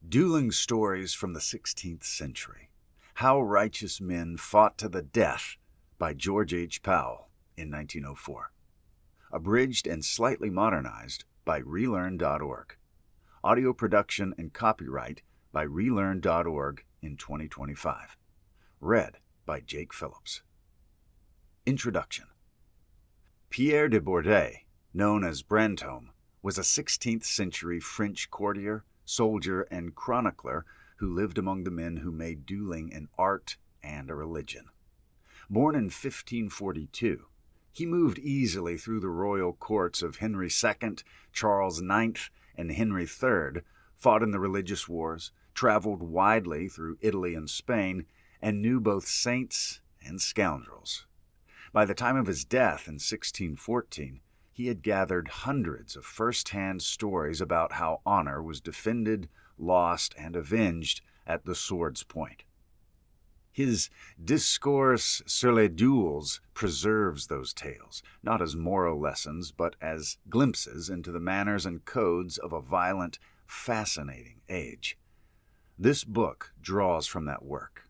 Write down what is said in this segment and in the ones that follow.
Dueling Stories from the 16th Century. How Righteous Men Fought to the Death by George H. Powell in 1904. Abridged and slightly modernized by Relearn.org. Audio production and copyright by Relearn.org in 2025. Read by Jake Phillips. Introduction. Pierre de Bourdeille, known as Brantome, was a 16th century French courtier, soldier, and chronicler who lived among the men who made dueling an art and a religion. Born in 1542, he moved easily through the royal courts of Henry II, Charles IX, and Henry III, fought in the religious wars, traveled widely through Italy and Spain, and knew both saints and scoundrels. By the time of his death in 1614, he had gathered hundreds of first-hand stories about how honor was defended, lost, and avenged at the sword's point. His Discours sur les duels preserves those tales, not as moral lessons, but as glimpses into the manners and codes of a violent, fascinating age. This book draws from that work.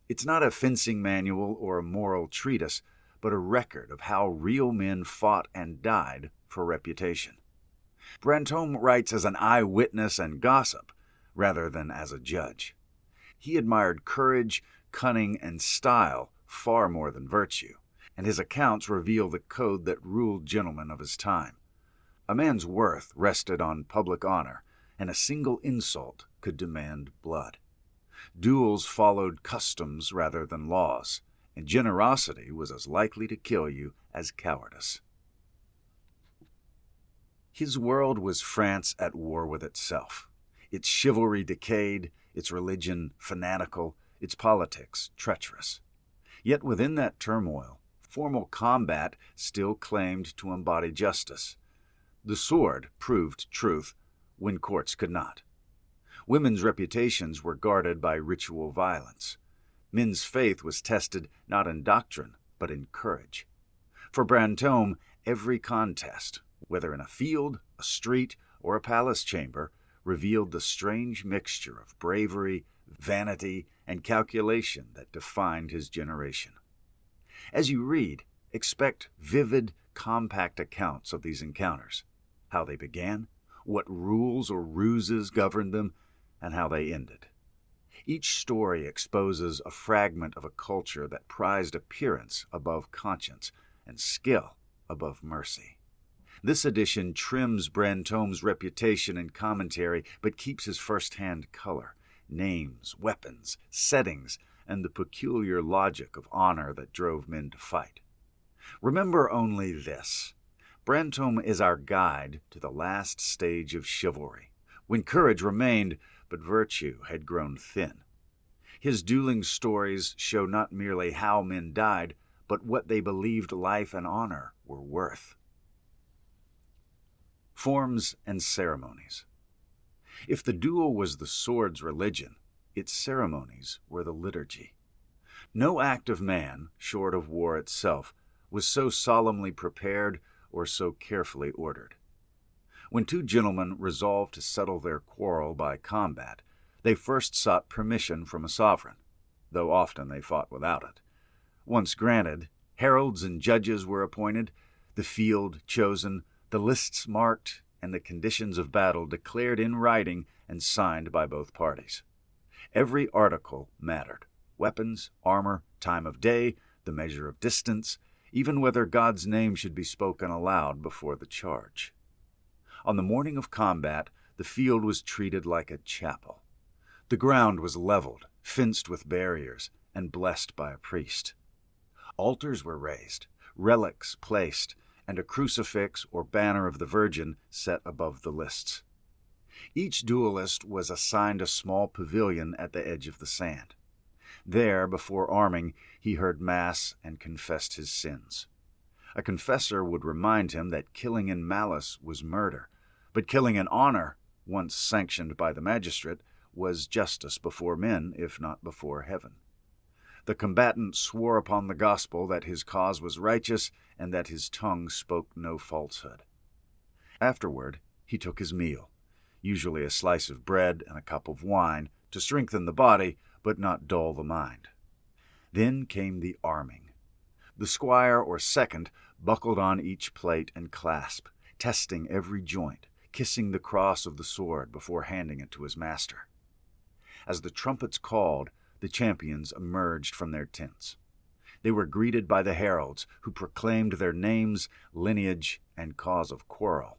It's not a fencing manual or a moral treatise, but a record of how real men fought and died for reputation. Brantome writes as an eyewitness and gossip, rather than as a judge. He admired courage, cunning, and style far more than virtue, and his accounts reveal the code that ruled gentlemen of his time. A man's worth rested on public honor, and a single insult could demand blood. Duels followed customs rather than laws, and generosity was as likely to kill you as cowardice. His world was France at war with itself, its chivalry decayed, its religion fanatical, its politics treacherous. Yet within that turmoil, formal combat still claimed to embody justice. The sword proved truth when courts could not. Women's reputations were guarded by ritual violence. Men's faith was tested not in doctrine, but in courage. For Brantome, every contest, whether in a field, a street, or a palace chamber, revealed the strange mixture of bravery, vanity, and calculation that defined his generation. As you read, expect vivid, compact accounts of these encounters, how they began, what rules or ruses governed them, and how they ended. Each story exposes a fragment of a culture that prized appearance above conscience and skill above mercy. This edition trims Brantome's reputation and commentary, but keeps his first-hand color, names, weapons, settings, and the peculiar logic of honor that drove men to fight. Remember only this: Brantome is our guide to the last stage of chivalry, when courage remained, but virtue had grown thin. His dueling stories show not merely how men died, but what they believed life and honor were worth. Forms and ceremonies. If the duel was the sword's religion, its ceremonies were the liturgy. No act of man, short of war itself, was so solemnly prepared or so carefully ordered. When two gentlemen resolved to settle their quarrel by combat, they first sought permission from a sovereign, though often they fought without it. Once granted, heralds and judges were appointed, the field chosen, the lists marked, and the conditions of battle declared in writing and signed by both parties. Every article mattered: weapons, armor, time of day, the measure of distance, even whether God's name should be spoken aloud before the charge. On the morning of combat, the field was treated like a chapel. The ground was leveled, fenced with barriers, and blessed by a priest. Altars were raised, relics placed, and a crucifix or banner of the Virgin set above the lists. Each duelist was assigned a small pavilion at the edge of the sand. There, before arming, he heard Mass and confessed his sins. A confessor would remind him that killing in malice was murder, but killing in honor, once sanctioned by the magistrate, was justice before men, if not before heaven. The combatant swore upon the gospel that his cause was righteous and that his tongue spoke no falsehood. Afterward, he took his meal, usually a slice of bread and a cup of wine, to strengthen the body but not dull the mind. Then came the arming. The squire or second buckled on each plate and clasp, testing every joint, kissing the cross of the sword before handing it to his master. As the trumpets called, the champions emerged from their tents. They were greeted by the heralds, who proclaimed their names, lineage, and cause of quarrel.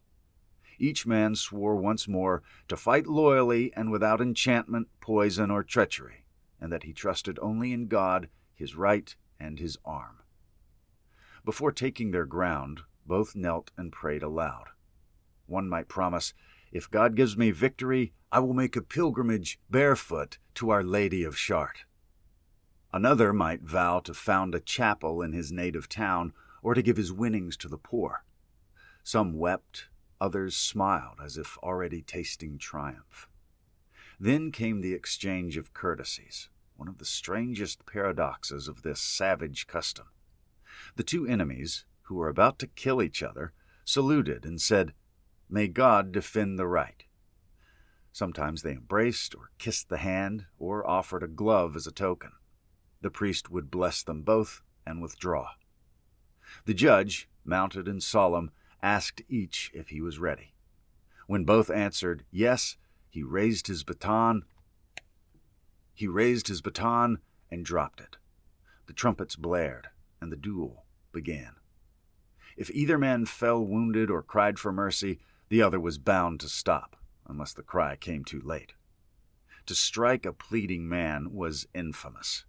Each man swore once more to fight loyally and without enchantment, poison, or treachery, and that he trusted only in God, his right, and his arm. Before taking their ground, both knelt and prayed aloud. One might promise, "If God gives me victory, I will make a pilgrimage barefoot to Our Lady of Chartres." Another might vow to found a chapel in his native town or to give his winnings to the poor. Some wept, others smiled as if already tasting triumph. Then came the exchange of courtesies, one of the strangest paradoxes of this savage custom. The two enemies, who were about to kill each other, saluted and said, "May God defend the right." Sometimes they embraced or kissed the hand or offered a glove as a token. The priest would bless them both and withdraw. The judge, mounted and solemn, asked each if he was ready. When both answered yes, he raised his baton and dropped it. The trumpets blared, and the duel began. If either man fell wounded or cried for mercy, the other was bound to stop, unless the cry came too late. To strike a pleading man was infamous.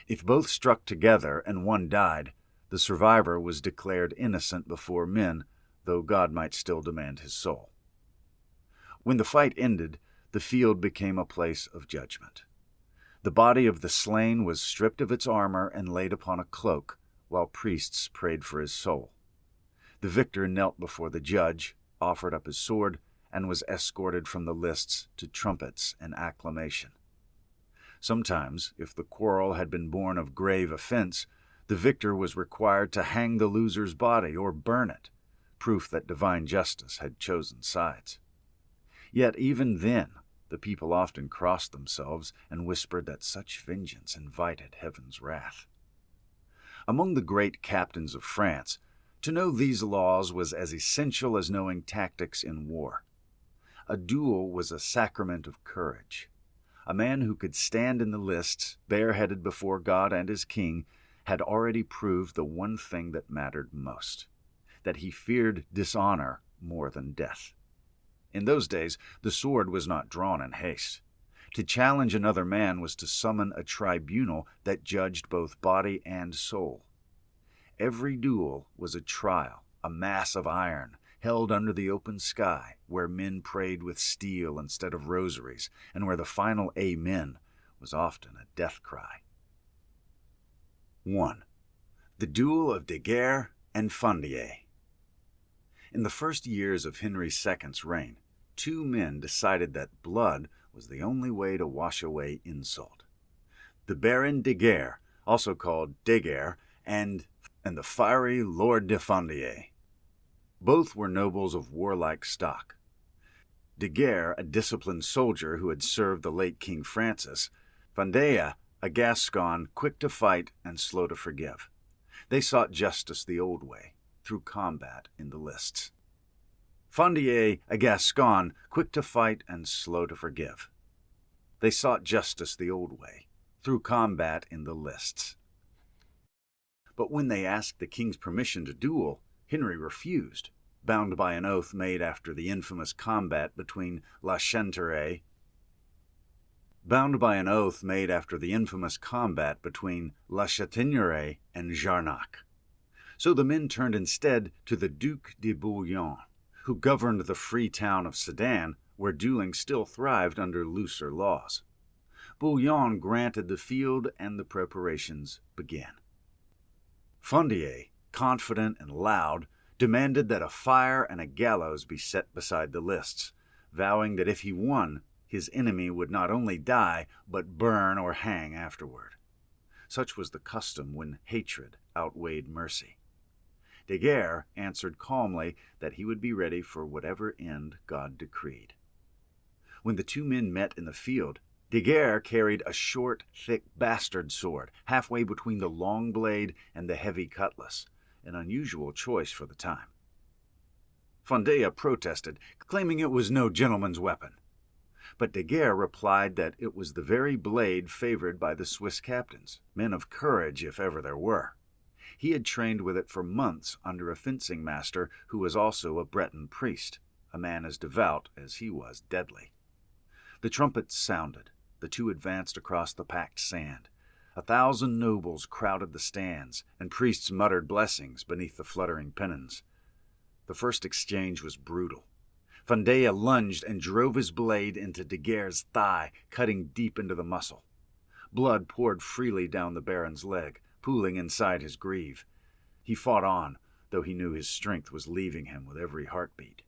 If both struck together and one died, the survivor was declared innocent before men, though God might still demand his soul. When the fight ended, the field became a place of judgment. The body of the slain was stripped of its armor and laid upon a cloak, while priests prayed for his soul. The victor knelt before the judge, offered up his sword, and was escorted from the lists to trumpets and acclamation. Sometimes, if the quarrel had been born of grave offense, the victor was required to hang the loser's body or burn it, proof that divine justice had chosen sides. Yet even then, the people often crossed themselves and whispered that such vengeance invited heaven's wrath. Among the great captains of France, to know these laws was as essential as knowing tactics in war. A duel was a sacrament of courage. A man who could stand in the lists, bareheaded before God and his king, had already proved the one thing that mattered most, that he feared dishonor more than death. In those days, the sword was not drawn in haste. To challenge another man was to summon a tribunal that judged both body and soul. Every duel was a trial, a mass of iron, held under the open sky, where men prayed with steel instead of rosaries, and where the final amen was often a death cry. 1. The Duel of Daguerre and Fondier. In the first years of Henry II's reign, two men decided that blood was the only way to wash away insult. The Baron Daguerre, also called Daguerre, and the fiery Lord de Fondier. Both were nobles of warlike stock. Daguerre, a disciplined soldier who had served the late King Francis; Fondier, a Gascon quick to fight and slow to forgive. They sought justice the old way, through combat in the lists. Fondier, a Gascon quick to fight and slow to forgive. They sought justice the old way, through combat in the lists. But when they asked the king's permission to duel, Henry refused, bound by an oath made after the infamous combat between La Chanteraye and Jarnac. So the men turned instead to the Duc de Bouillon, who governed the free town of Sedan, where dueling still thrived under looser laws. Bouillon granted the field, and the preparations began. Fondier, confident and loud, demanded that a fire and a gallows be set beside the lists, vowing that if he won, his enemy would not only die, but burn or hang afterward. Such was the custom when hatred outweighed mercy. Daguerre answered calmly that he would be ready for whatever end God decreed. When the two men met in the field, de Guerre carried a short, thick bastard sword, halfway between the long blade and the heavy cutlass, an unusual choice for the time. Fondea protested, claiming it was no gentleman's weapon. But de Guerre replied that it was the very blade favored by the Swiss captains, men of courage if ever there were. He had trained with it for months under a fencing master who was also a Breton priest, a man as devout as he was deadly. The trumpets sounded. The two advanced across the packed sand. 1,000 nobles crowded the stands, and priests muttered blessings beneath the fluttering pennons. The first exchange was brutal. Fondea lunged and drove his blade into de Guerre's thigh, cutting deep into the muscle. Blood poured freely down the Baron's leg, pooling inside his greave. He fought on, though he knew his strength was leaving him with every heartbeat.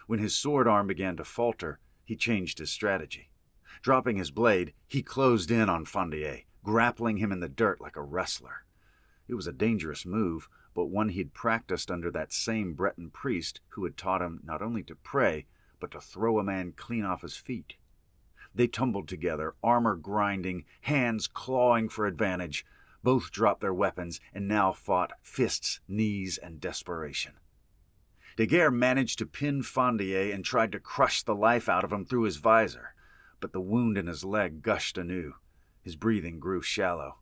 When his sword arm began to falter, he changed his strategy. Dropping his blade, he closed in on Fondea, grappling him in the dirt like a wrestler. It was a dangerous move, but one he'd practiced under that same Breton priest who had taught him not only to pray, but to throw a man clean off his feet. They tumbled together, armor grinding, hands clawing for advantage. Both dropped their weapons and now fought fists, knees, and desperation. De Guerre managed to pin Fondea and tried to crush the life out of him through his visor, but the wound in his leg gushed anew. His breathing grew shallow.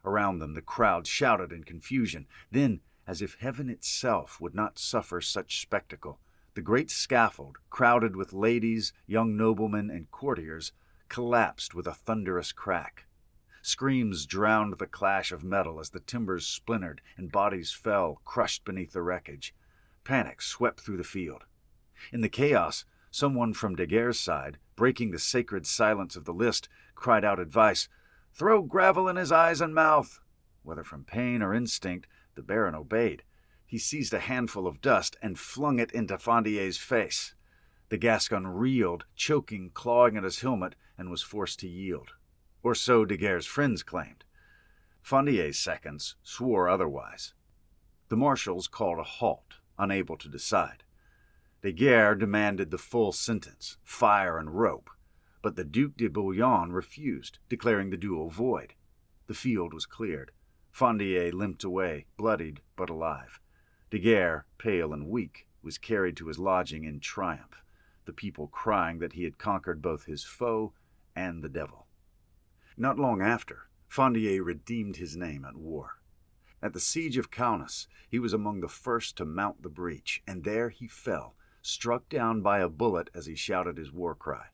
Around them the crowd shouted in confusion. Then, as if heaven itself would not suffer such spectacle, the great scaffold, crowded with ladies, young noblemen, and courtiers, collapsed with a thunderous crack. Screams drowned the clash of metal as the timbers splintered and bodies fell, crushed beneath the wreckage. Panic swept through the field. In the chaos, someone from de Guerre's side, breaking the sacred silence of the list, cried out advice, "Throw gravel in his eyes and mouth." Whether from pain or instinct, the Baron obeyed. He seized a handful of dust and flung it into Fondea's face. The Gascon reeled, choking, clawing at his helmet, and was forced to yield. Or so de Guerre's friends claimed. Fondea's seconds swore otherwise. The marshals called a halt, unable to decide. De Guerre demanded the full sentence, fire and rope, but the Duc de Bouillon refused, declaring the duel void. The field was cleared. Fondea limped away, bloodied but alive. De Guerre, pale and weak, was carried to his lodging in triumph, the people crying that he had conquered both his foe and the devil. Not long after, Fondea redeemed his name at war. At the siege of Kaunas, he was among the first to mount the breach, and there he fell, struck down by a bullet as he shouted his war cry.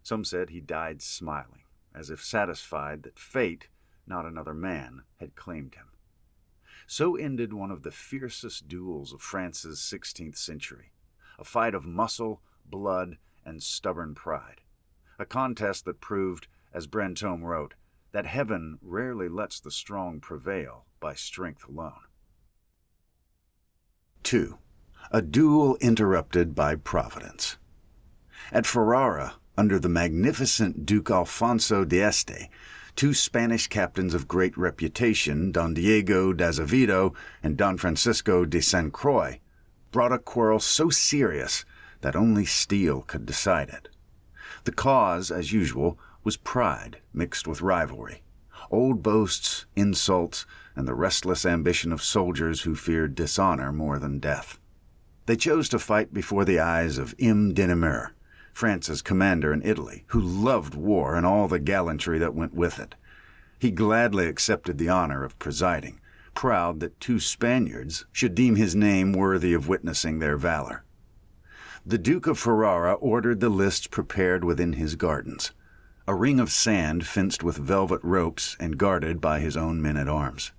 Some said he died smiling, as if satisfied that fate, not another man, had claimed him. So ended one of the fiercest duels of France's 16th century, a fight of muscle, blood, and stubborn pride, a contest that proved, as Brantome wrote, that heaven rarely lets the strong prevail by strength alone. 2. A duel interrupted by Providence. At Ferrara, under the magnificent Duke Alfonso d'Este, two Spanish captains of great reputation, Don Diego d'Azevedo and Don Francisco de San Croix, brought a quarrel so serious that only steel could decide it. The cause, as usual, was pride mixed with rivalry, old boasts, insults, and the restless ambition of soldiers who feared dishonor more than death. They chose to fight before the eyes of M. de Namur, France's commander in Italy, who loved war and all the gallantry that went with it. He gladly accepted the honor of presiding, proud that two Spaniards should deem his name worthy of witnessing their valor. The Duke of Ferrara ordered the lists prepared within his gardens, a ring of sand fenced with velvet ropes and guarded by his own men-at-arms.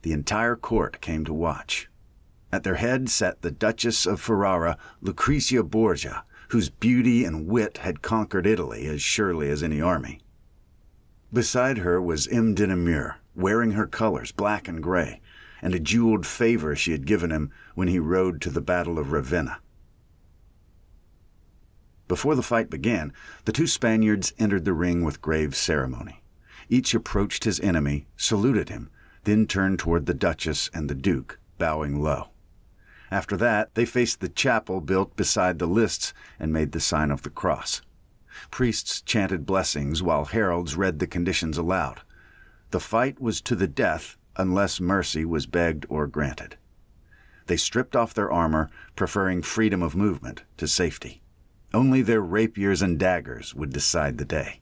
The entire court came to watch. At their head sat the Duchess of Ferrara, Lucrezia Borgia, whose beauty and wit had conquered Italy as surely as any army. Beside her was M. de Namur, wearing her colors, black and gray, and a jeweled favor she had given him when he rode to the Battle of Ravenna. Before the fight began, the two Spaniards entered the ring with grave ceremony. Each approached his enemy, saluted him, then turned toward the Duchess and the Duke, bowing low. After that, they faced the chapel built beside the lists and made the sign of the cross. Priests chanted blessings while heralds read the conditions aloud. The fight was to the death unless mercy was begged or granted. They stripped off their armor, preferring freedom of movement to safety. Only their rapiers and daggers would decide the day.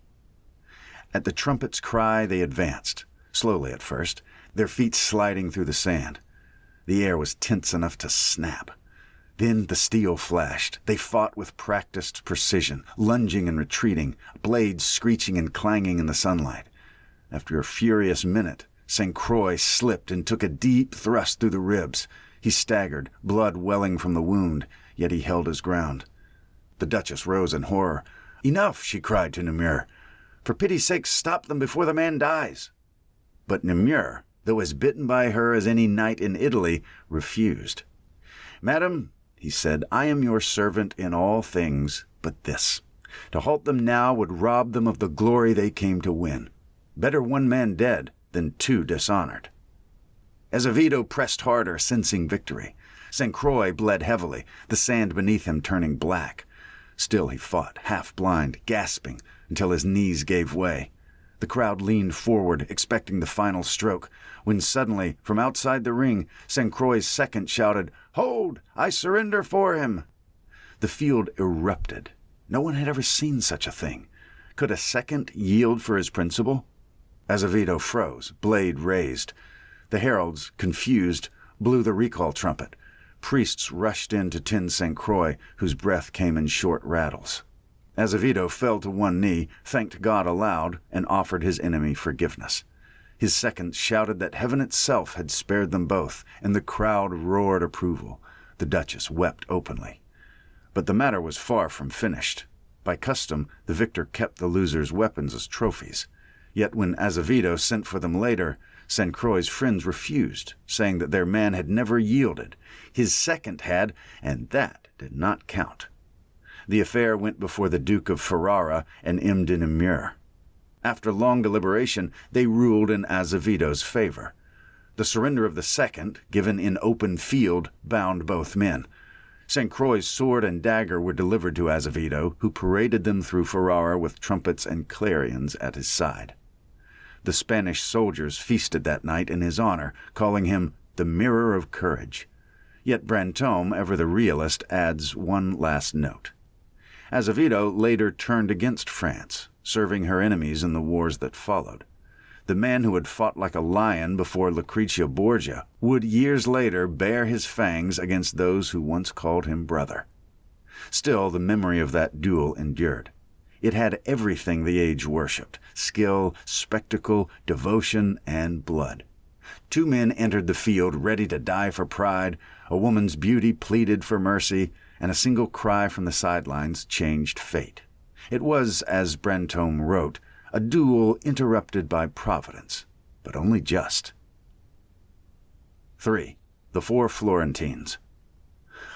At the trumpet's cry, they advanced, slowly at first, their feet sliding through the sand. The air was tense enough to snap. Then the steel flashed. They fought with practiced precision, lunging and retreating, blades screeching and clanging in the sunlight. After a furious minute, St. Croix slipped and took a deep thrust through the ribs. He staggered, blood welling from the wound, yet he held his ground. The Duchess rose in horror. "Enough!" she cried to Namur. "For pity's sake, stop them before the man dies." But Namur, though as bitten by her as any knight in Italy, refused. "Madam," he said, "I am your servant in all things but this. To halt them now would rob them of the glory they came to win. Better one man dead than two dishonored." Azevedo pressed harder, sensing victory. St. Croix bled heavily, the sand beneath him turning black. Still he fought, half-blind, gasping, until his knees gave way. The crowd leaned forward, expecting the final stroke, when suddenly, from outside the ring, St. Croix's second shouted, "Hold! I surrender for him!" The field erupted. No one had ever seen such a thing. Could a second yield for his principle? Azevedo froze, blade raised. The heralds, confused, blew the recall trumpet. Priests rushed in to tend St. Croix, whose breath came in short rattles. Azevedo fell to one knee, thanked God aloud, and offered his enemy forgiveness. His seconds shouted that heaven itself had spared them both, and the crowd roared approval. The Duchess wept openly. But the matter was far from finished. By custom, the victor kept the loser's weapons as trophies. Yet when Azevedo sent for them later, St. Croix's friends refused, saying that their man had never yielded. His second had, and that did not count. The affair went before the Duke of Ferrara and M. de Namur. After long deliberation, they ruled in Azevedo's favor. The surrender of the second, given in open field, bound both men. St. Croix's sword and dagger were delivered to Azevedo, who paraded them through Ferrara with trumpets and clarions at his side. The Spanish soldiers feasted that night in his honor, calling him the Mirror of Courage. Yet Brantome, ever the realist, adds one last note. Azevedo later turned against France, serving her enemies in the wars that followed. The man who had fought like a lion before Lucrezia Borgia would years later bare his fangs against those who once called him brother. Still, the memory of that duel endured. It had everything the age worshipped: skill, spectacle, devotion, and blood. Two men entered the field ready to die for pride, a woman's beauty pleaded for mercy, and a single cry from the sidelines changed fate. It was, as Brantome wrote, a duel interrupted by Providence, but only just. 3. The Four Florentines.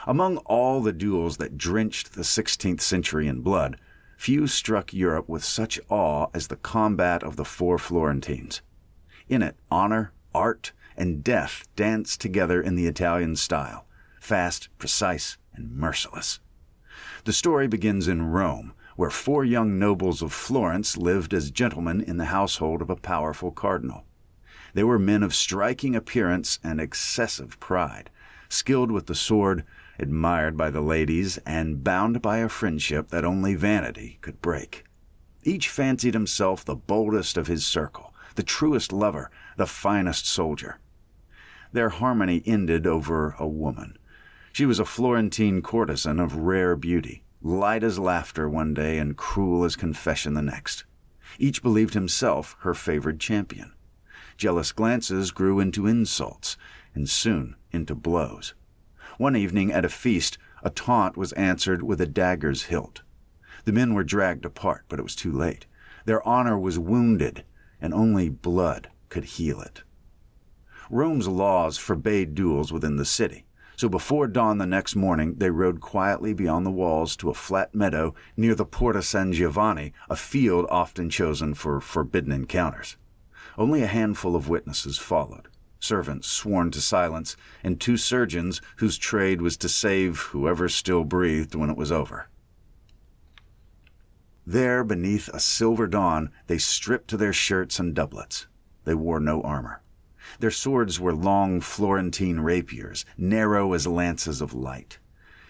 Among all the duels that drenched the 16th century in blood, few struck Europe with such awe as the combat of the Four Florentines. In it, honor, art, and death danced together in the Italian style, fast, precise, and merciless. The story begins in Rome, where four young nobles of Florence lived as gentlemen in the household of a powerful cardinal. They were men of striking appearance and excessive pride, skilled with the sword, admired by the ladies, and bound by a friendship that only vanity could break. Each fancied himself the boldest of his circle, the truest lover, the finest soldier. Their harmony ended over a woman. She was a Florentine courtesan of rare beauty, light as laughter one day and cruel as confession the next. Each believed himself her favored champion. Jealous glances grew into insults, and soon into blows. One evening at a feast, a taunt was answered with a dagger's hilt. The men were dragged apart, but it was too late. Their honor was wounded, and only blood could heal it. Rome's laws forbade duels within the city, so before dawn the next morning they rode quietly beyond the walls to a flat meadow near the Porta San Giovanni, a field often chosen for forbidden encounters. Only a handful of witnesses followed, servants sworn to silence, and two surgeons whose trade was to save whoever still breathed when it was over. There, beneath a silver dawn, they stripped to their shirts and doublets. They wore no armor. Their swords were long Florentine rapiers, narrow as lances of light.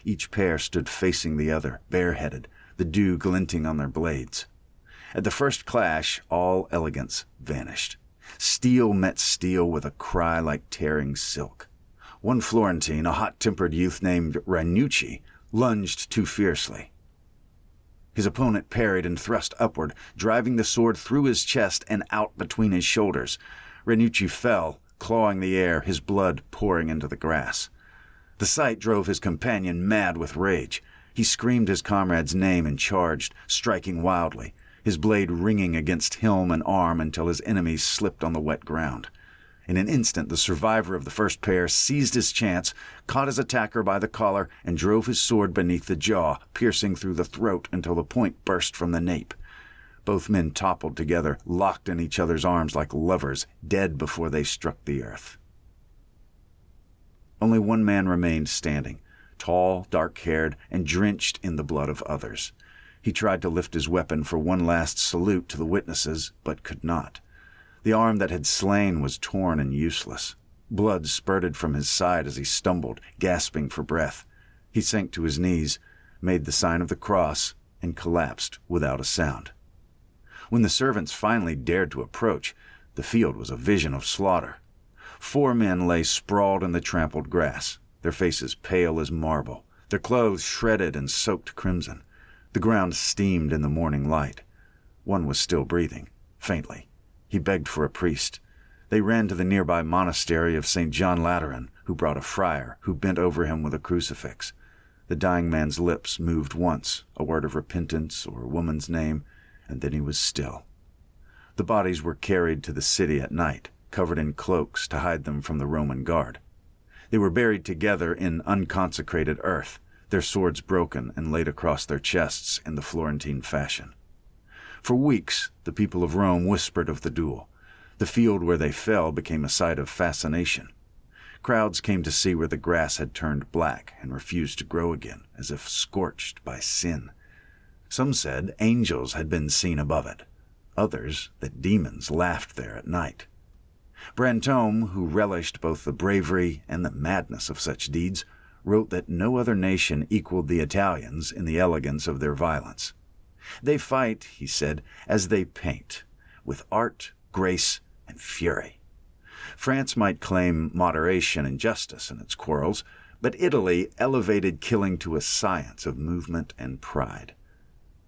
Each pair stood facing the other, bareheaded, the dew glinting on their blades. At the first clash, all elegance vanished. Steel met steel with a cry like tearing silk. One Florentine, a hot-tempered youth named Ranucci, lunged too fiercely. His opponent parried and thrust upward, driving the sword through his chest and out between his shoulders. Ranucci fell, clawing the air, his blood pouring into the grass. The sight drove his companion mad with rage. He screamed his comrade's name and charged, striking wildly, his blade ringing against helm and arm until his enemies slipped on the wet ground. In an instant, the survivor of the first pair seized his chance, caught his attacker by the collar, and drove his sword beneath the jaw, piercing through the throat until the point burst from the nape. Both men toppled together, locked in each other's arms like lovers, dead before they struck the earth. Only one man remained standing, tall, dark-haired, and drenched in the blood of others. He tried to lift his weapon for one last salute to the witnesses, but could not. The arm that had slain was torn and useless. Blood spurted from his side as he stumbled, gasping for breath. He sank to his knees, made the sign of the cross, and collapsed without a sound. When the servants finally dared to approach, the field was a vision of slaughter. 4 men lay sprawled in the trampled grass, their faces pale as marble, their clothes shredded and soaked crimson. The ground steamed in the morning light. One was still breathing, faintly. He begged for a priest. They ran to the nearby monastery of St. John Lateran, who brought a friar, who bent over him with a crucifix. The dying man's lips moved once, a word of repentance or a woman's name, and then he was still. The bodies were carried to the city at night, covered in cloaks to hide them from the Roman guard. They were buried together in unconsecrated earth, their swords broken and laid across their chests in the Florentine fashion. For weeks, the people of Rome whispered of the duel. The field where they fell became a site of fascination. Crowds came to see where the grass had turned black and refused to grow again, as if scorched by sin. Some said angels had been seen above it. Others that demons laughed there at night. Brantome, who relished both the bravery and the madness of such deeds, wrote that no other nation equaled the Italians in the elegance of their violence. They fight, he said, as they paint, with art, grace, and fury. France might claim moderation and justice in its quarrels, but Italy elevated killing to a science of movement and pride.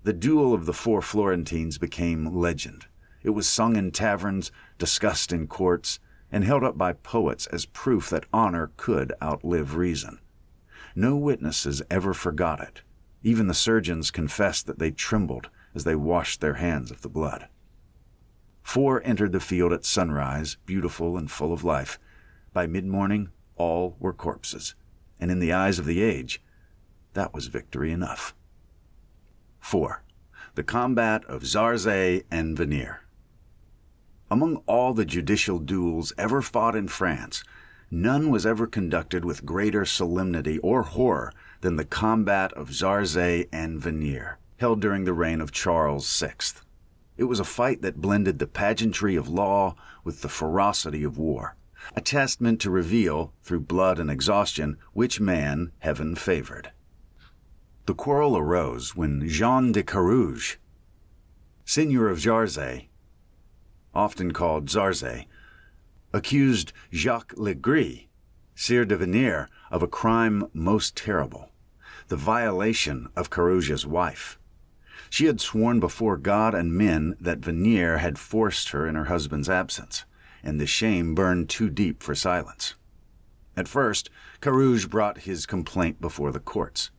The duel of the 4 Florentines became legend. It was sung in taverns, discussed in courts, and held up by poets as proof that honor could outlive reason. No witnesses ever forgot it. Even the surgeons confessed that they trembled as they washed their hands of the blood. 4 entered the field at sunrise, beautiful and full of life. By mid-morning, all were corpses, and in the eyes of the age, that was victory enough. 4. The combat of Zarzay and Vannier. Among all the judicial duels ever fought in France, none was ever conducted with greater solemnity or horror than the combat of Zarzay and Vannier, held during the reign of Charles VI. It was a fight that blended the pageantry of law with the ferocity of war, a test meant to reveal, through blood and exhaustion, which man heaven favored. The quarrel arose when Jean de Carouge, seigneur of Zarzay, often called Zarzay, accused Jacques Legris, Sire de Vannier, of a crime most terrible, the violation of Carouge's wife. She had sworn before God and men that Vannier had forced her in her husband's absence, and the shame burned too deep for silence. At first, Carouge brought his complaint before the courts.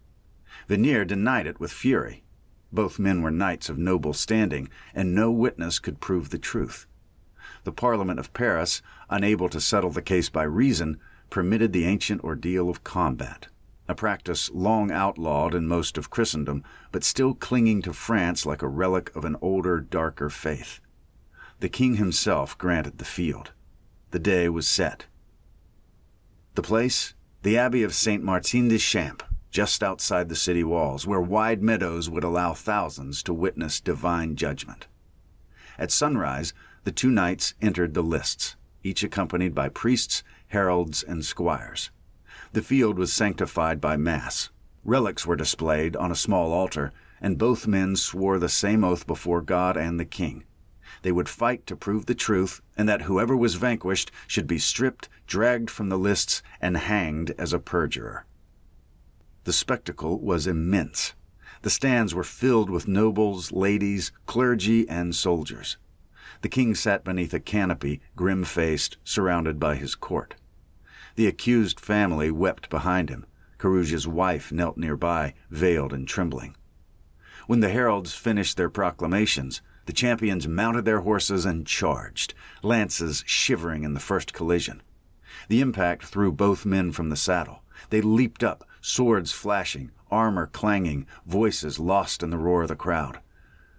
Vannier denied it with fury. Both men were knights of noble standing, and no witness could prove the truth. The Parliament of Paris, unable to settle the case by reason, permitted the ancient ordeal of combat, a practice long outlawed in most of Christendom, but still clinging to France like a relic of an older, darker faith. The king himself granted the field. The day was set. The place? The Abbey of Saint Martin des Champs, just outside the city walls, where wide meadows would allow thousands to witness divine judgment. At sunrise, the two knights entered the lists, each accompanied by priests, heralds, and squires. The field was sanctified by Mass. Relics were displayed on a small altar, and both men swore the same oath before God and the king. They would fight to prove the truth, and that whoever was vanquished should be stripped, dragged from the lists, and hanged as a perjurer. The spectacle was immense. The stands were filled with nobles, ladies, clergy, and soldiers. The king sat beneath a canopy, grim-faced, surrounded by his court. The accused family wept behind him. Carouge's wife knelt nearby, veiled and trembling. When the heralds finished their proclamations, the champions mounted their horses and charged, lances shivering in the first collision. The impact threw both men from the saddle. They leaped up, swords flashing, armor clanging, voices lost in the roar of the crowd.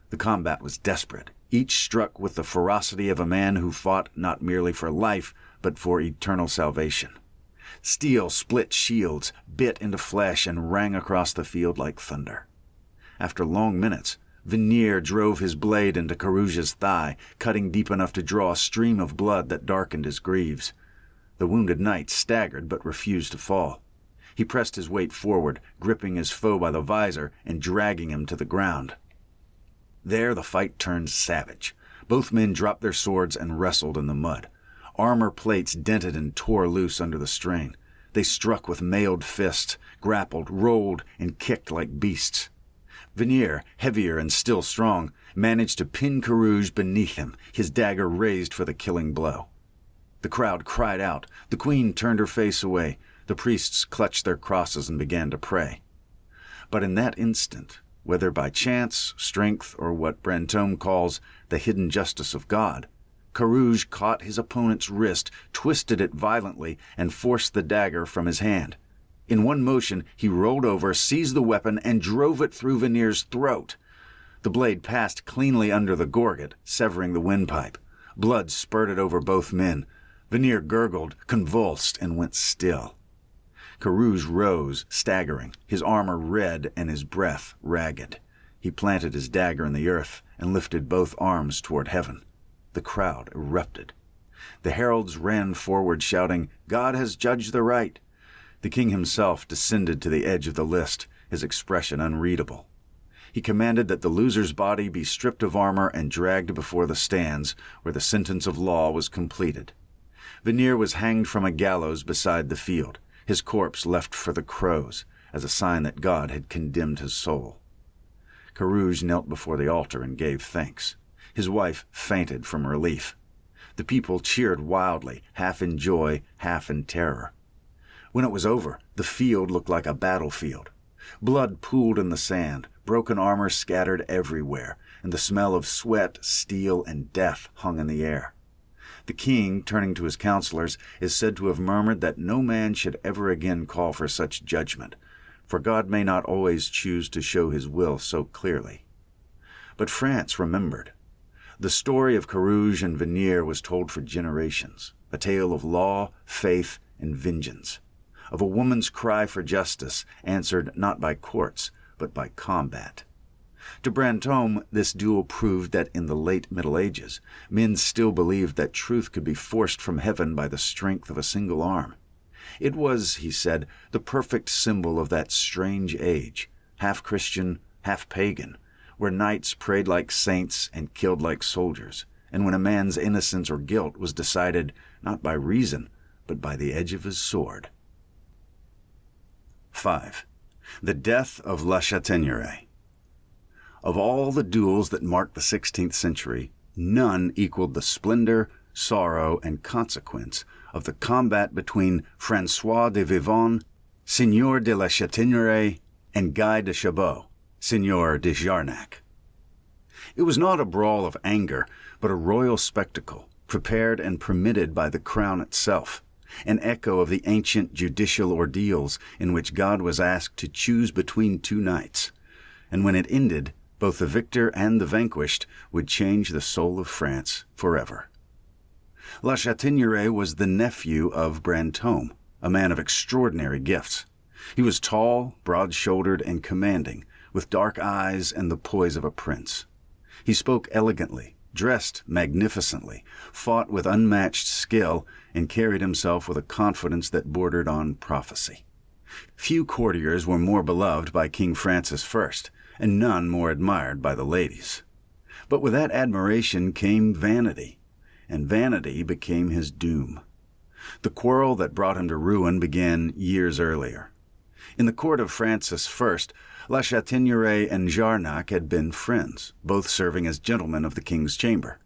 The combat was desperate, each struck with the ferocity of a man who fought not merely for life, but for eternal salvation. Steel split shields, bit into flesh, and rang across the field like thunder. After long minutes, Vernier drove his blade into Carouge's thigh, cutting deep enough to draw a stream of blood that darkened his greaves. The wounded knight staggered but refused to fall. He pressed his weight forward, gripping his foe by the visor and dragging him to the ground. There the fight turned savage. Both men dropped their swords and wrestled in the mud. Armor plates dented and tore loose under the strain. They struck with mailed fists, grappled, rolled, and kicked like beasts. Vernier, heavier and still strong, managed to pin Carouge beneath him, his dagger raised for the killing blow. The crowd cried out. The queen turned her face away. The priests clutched their crosses and began to pray. But in that instant, whether by chance, strength, or what Brantome calls the hidden justice of God, Carouge caught his opponent's wrist, twisted it violently, and forced the dagger from his hand. In one motion, he rolled over, seized the weapon, and drove it through Vernier's throat. The blade passed cleanly under the gorget, severing the windpipe. Blood spurted over both men. Vernier gurgled, convulsed, and went still. Carouge rose, staggering, his armor red and his breath ragged. He planted his dagger in the earth and lifted both arms toward heaven. The crowd erupted. The heralds ran forward, shouting, "God has judged the right." The king himself descended to the edge of the list, his expression unreadable. He commanded that the loser's body be stripped of armor and dragged before the stands, where the sentence of law was completed. Vernier was hanged from a gallows beside the field, his corpse left for the crows, as a sign that God had condemned his soul. Carouge knelt before the altar and gave thanks. His wife fainted from relief. The people cheered wildly, half in joy, half in terror. When it was over, the field looked like a battlefield. Blood pooled in the sand, broken armor scattered everywhere, and the smell of sweat, steel, and death hung in the air. The king, turning to his counselors, is said to have murmured that no man should ever again call for such judgment, for God may not always choose to show his will so clearly. But France remembered. The story of Carouge and Vernier was told for generations, a tale of law, faith, and vengeance, of a woman's cry for justice, answered not by courts, but by combat. To Brantome, this duel proved that in the late Middle Ages, men still believed that truth could be forced from heaven by the strength of a single arm. It was, he said, the perfect symbol of that strange age, half Christian, half pagan, where knights prayed like saints and killed like soldiers, and when a man's innocence or guilt was decided not by reason, but by the edge of his sword. 5. The death of La Chataigneraie. Of all the duels that marked the 16th century, none equaled the splendor, sorrow, and consequence of the combat between François de Vivonne, Seigneur de la Chataigneraie, and Guy de Chabot, Seigneur de Jarnac. It was not a brawl of anger, but a royal spectacle, prepared and permitted by the crown itself, an echo of the ancient judicial ordeals in which God was asked to choose between two knights, and when it ended, both the victor and the vanquished would change the soul of France forever. La Chataigneraie was the nephew of Brantome, a man of extraordinary gifts. He was tall, broad-shouldered, and commanding, with dark eyes and the poise of a prince. He spoke elegantly, dressed magnificently, fought with unmatched skill, and carried himself with a confidence that bordered on prophecy. Few courtiers were more beloved by King Francis I, and none more admired by the ladies. But with that admiration came vanity, and vanity became his doom. The quarrel that brought him to ruin began years earlier. In the court of Francis I, La Chataigneraie and Jarnac had been friends, both serving as gentlemen of the king's chamber.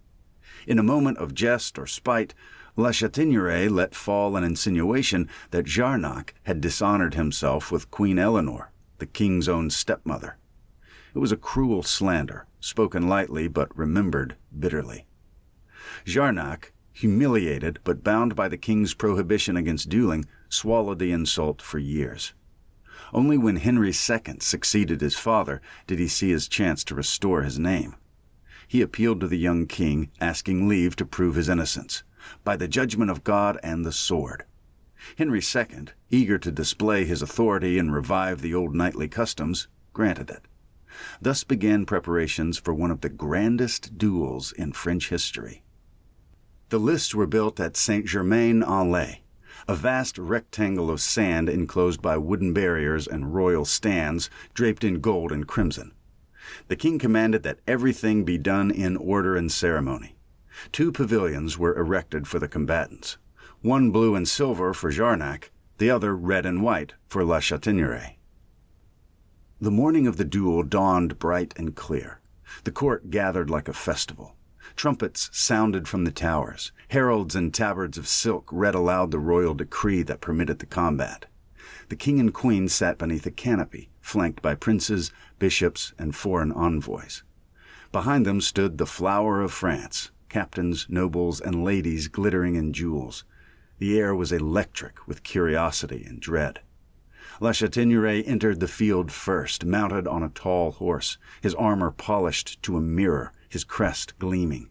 In a moment of jest or spite, La Chataigneraie let fall an insinuation that Jarnac had dishonored himself with Queen Eleanor, the king's own stepmother. It was a cruel slander, spoken lightly but remembered bitterly. Jarnac, humiliated but bound by the king's prohibition against dueling, swallowed the insult for years. Only when Henry II succeeded his father did he see his chance to restore his name. He appealed to the young king, asking leave to prove his innocence, by the judgment of God and the sword. Henry II, eager to display his authority and revive the old knightly customs, granted it. Thus began preparations for one of the grandest duels in French history. The lists were built at Saint-Germain-en-Laye, a vast rectangle of sand enclosed by wooden barriers and royal stands draped in gold and crimson. The king commanded that everything be done in order and ceremony. 2 pavilions were erected for the combatants, one blue and silver for Jarnac, the other red and white for La Chataigneraie. The morning of the duel dawned bright and clear. The court gathered like a festival. Trumpets sounded from the towers. Heralds and tabards of silk read aloud the royal decree that permitted the combat. The king and queen sat beneath a canopy, flanked by princes, bishops, and foreign envoys. Behind them stood the flower of France, captains, nobles, and ladies glittering in jewels. The air was electric with curiosity and dread. La Chataigneraie entered the field first, mounted on a tall horse, his armor polished to a mirror, his crest gleaming.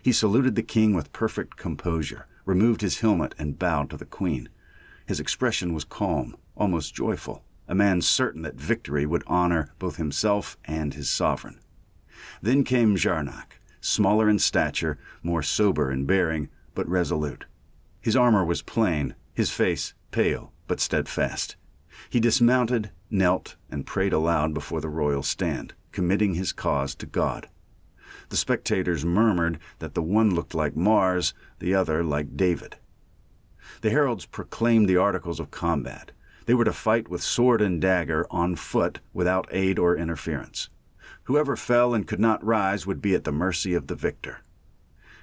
He saluted the king with perfect composure, removed his helmet, and bowed to the queen. His expression was calm, almost joyful, a man certain that victory would honor both himself and his sovereign. Then came Jarnac, smaller in stature, more sober in bearing, but resolute. His armor was plain, his face pale but steadfast. He dismounted, knelt, and prayed aloud before the royal stand, committing his cause to God. The spectators murmured that the one looked like Mars, the other like David. The heralds proclaimed the articles of combat. They were to fight with sword and dagger on foot without aid or interference. Whoever fell and could not rise would be at the mercy of the victor.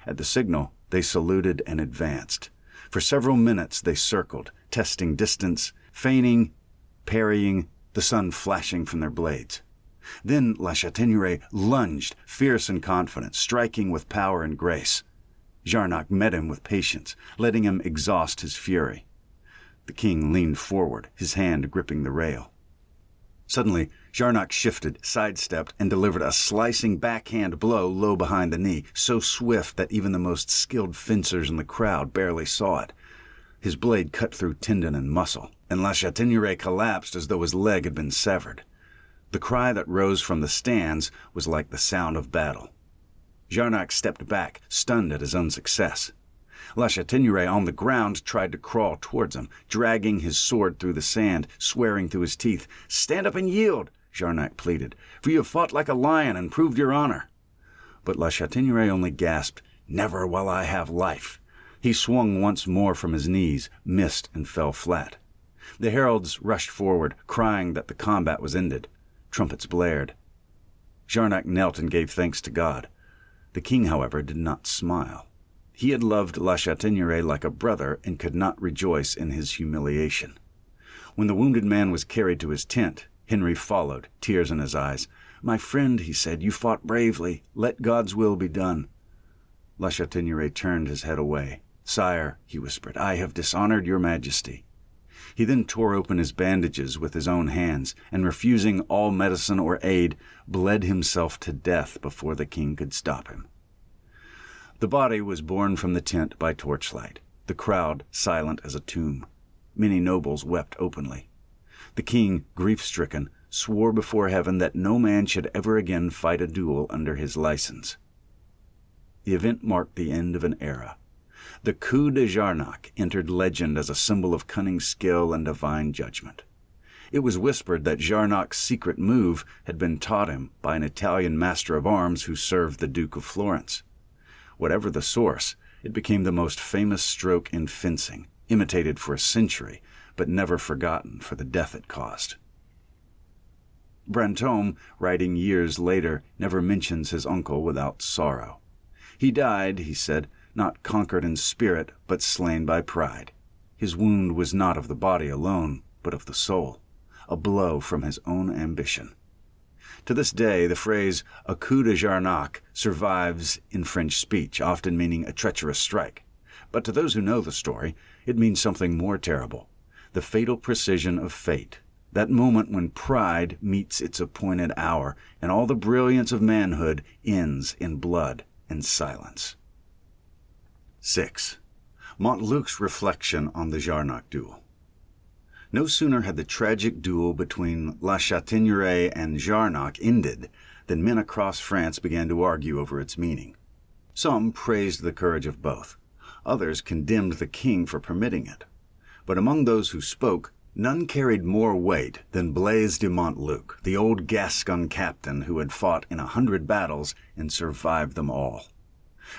At the signal, they saluted and advanced. For several minutes they circled, testing distance, feigning, parrying, the sun flashing from their blades. Then La Chataigneraie lunged, fierce and confident, striking with power and grace. Jarnac met him with patience, letting him exhaust his fury. The king leaned forward, his hand gripping the rail. Suddenly, Jarnac shifted, sidestepped, and delivered a slicing backhand blow low behind the knee, so swift that even the most skilled fencers in the crowd barely saw it. His blade cut through tendon and muscle, and La Chataigneraie collapsed as though his leg had been severed. The cry that rose from the stands was like the sound of battle. Jarnac stepped back, stunned at his own success. La Chataigneraie on the ground tried to crawl towards him, dragging his sword through the sand, swearing through his teeth. "Stand up and yield," Jarnac pleaded, "for you have fought like a lion and proved your honor." But La Chataigneraie only gasped, "Never while I have life." He swung once more from his knees, missed, and fell flat. The heralds rushed forward, crying that the combat was ended. Trumpets blared. Jarnac knelt and gave thanks to God. The king, however, did not smile. He had loved La Chataigneraie like a brother and could not rejoice in his humiliation. When the wounded man was carried to his tent, Henry followed, tears in his eyes. "My friend," he said, "you fought bravely. Let God's will be done." La Chataigneraie turned his head away. "Sire," he whispered, "I have dishonored your majesty." He then tore open his bandages with his own hands, and refusing all medicine or aid, bled himself to death before the king could stop him. The body was borne from the tent by torchlight, the crowd silent as a tomb. Many nobles wept openly. The king, grief-stricken, swore before heaven that no man should ever again fight a duel under his license. The event marked the end of an era. The coup de Jarnac entered legend as a symbol of cunning skill and divine judgment. It was whispered that Jarnac's secret move had been taught him by an Italian master of arms who served the Duke of Florence. Whatever the source, it became the most famous stroke in fencing, imitated for a century, but never forgotten for the death it caused. Brantome, writing years later, never mentions his uncle without sorrow. He died, he said, not conquered in spirit, but slain by pride. His wound was not of the body alone, but of the soul, a blow from his own ambition. To this day, the phrase "a coup de Jarnac" survives in French speech, often meaning a treacherous strike. But to those who know the story, it means something more terrible: the fatal precision of fate, that moment when pride meets its appointed hour, and all the brilliance of manhood ends in blood and silence. 6. Montluc's reflection on the Jarnac duel. No sooner had the tragic duel between La Chataigneraie and Jarnac ended than men across France began to argue over its meaning. Some praised the courage of both. Others condemned the king for permitting it. But among those who spoke, none carried more weight than Blaise de Montluc, the old Gascon captain who had fought in 100 battles and survived them all.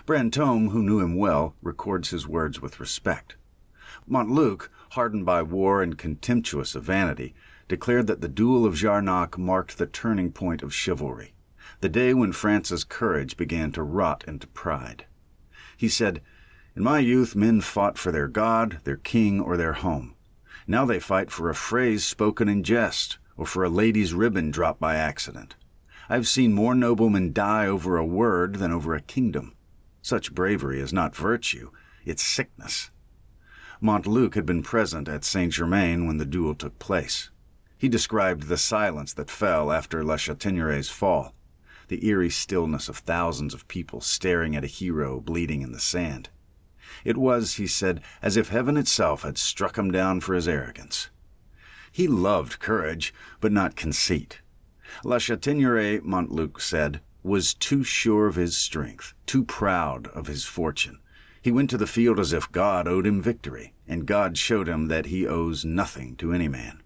Brantome, who knew him well, records his words with respect. Montluc, hardened by war and contemptuous of vanity, declared that the duel of Jarnac marked the turning point of chivalry, the day when France's courage began to rot into pride. He said, "In my youth men fought for their god, their king, or their home. Now they fight for a phrase spoken in jest, or for a lady's ribbon dropped by accident. I've seen more noblemen die over a word than over a kingdom. Such bravery is not virtue, it's sickness." Montluc had been present at Saint-Germain when the duel took place. He described the silence that fell after La Chataigneraie's fall, the eerie stillness of thousands of people staring at a hero bleeding in the sand. It was, he said, as if heaven itself had struck him down for his arrogance. He loved courage, but not conceit. La Chataigneraie, Montluc said, was too sure of his strength, too proud of his fortune. He went to the field as if God owed him victory, and God showed him that he owes nothing to any man.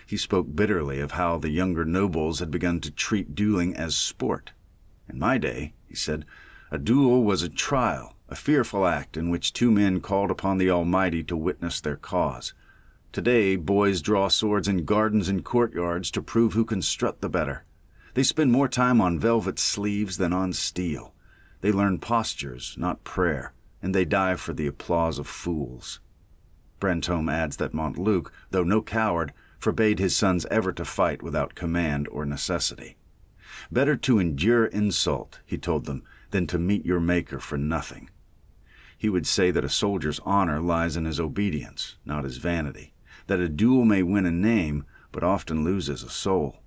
He spoke bitterly of how the younger nobles had begun to treat dueling as sport. In my day, he said, a duel was a trial, a fearful act in which two men called upon the Almighty to witness their cause. Today, boys draw swords in gardens and courtyards to prove who can strut the better. They spend more time on velvet sleeves than on steel. They learn postures, not prayer, and they die for the applause of fools. Brantome adds that Montluc, though no coward, forbade his sons ever to fight without command or necessity. Better to endure insult, he told them, than to meet your Maker for nothing. He would say that a soldier's honor lies in his obedience, not his vanity, that a duel may win a name, but often loses a soul.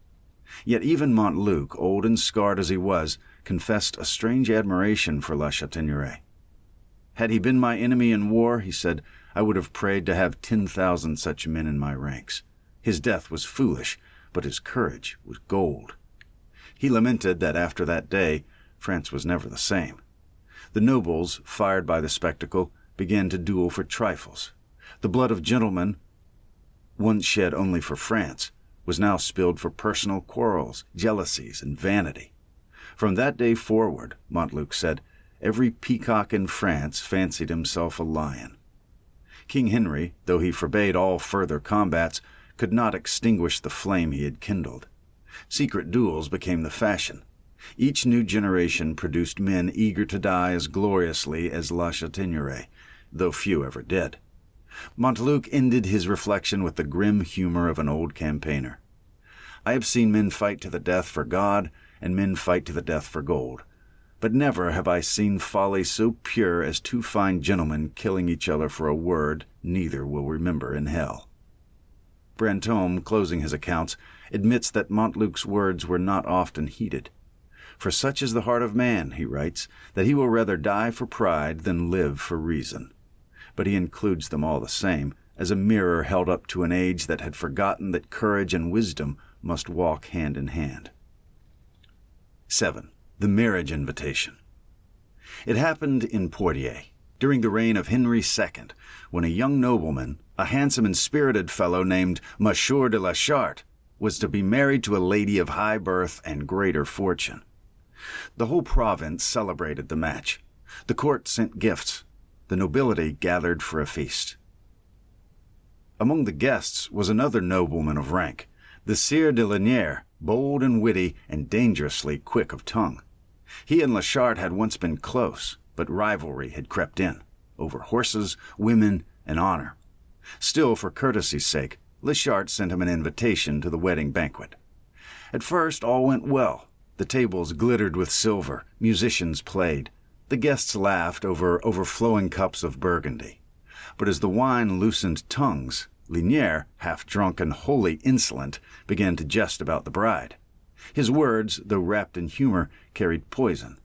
Yet even Montluc, old and scarred as he was, confessed a strange admiration for La Chataigneraie. Had he been my enemy in war, he said, I would have prayed to have 10,000 such men in my ranks. His death was foolish, but his courage was gold. He lamented that after that day, France was never the same. The nobles, fired by the spectacle, began to duel for trifles. The blood of gentlemen, once shed only for France, was now spilled for personal quarrels, jealousies, and vanity. From that day forward, Montluc said, every peacock in France fancied himself a lion. King Henry, though he forbade all further combats, could not extinguish the flame he had kindled. Secret duels became the fashion. Each new generation produced men eager to die as gloriously as La Chataigneraie, though few ever did. Montluc ended his reflection with the grim humor of an old campaigner. I have seen men fight to the death for God, and men fight to the death for gold. But never have I seen folly so pure as two fine gentlemen killing each other for a word neither will remember in hell. Brantome, closing his accounts, admits that Montluc's words were not often heeded. For such is the heart of man, he writes, that he will rather die for pride than live for reason. But he includes them all the same, as a mirror held up to an age that had forgotten that courage and wisdom must walk hand in hand. 7. The marriage invitation. It happened in Poitiers, during the reign of Henry II, when a young nobleman, a handsome and spirited fellow named Monsieur de la Charte, was to be married to a lady of high birth and greater fortune. The whole province celebrated the match. The court sent gifts. The nobility gathered for a feast. Among the guests was another nobleman of rank, the Sieur de Liniers, bold and witty and dangerously quick of tongue. He and La Charte had once been close, but rivalry had crept in, over horses, women, and honor. Still, for courtesy's sake, La Charte sent him an invitation to the wedding banquet. At first, all went well. The tables glittered with silver, musicians played. The guests laughed over overflowing cups of Burgundy. But as the wine loosened tongues, Liniers, half drunk and wholly insolent, began to jest about the bride. His words, though wrapped in humor, carried poison.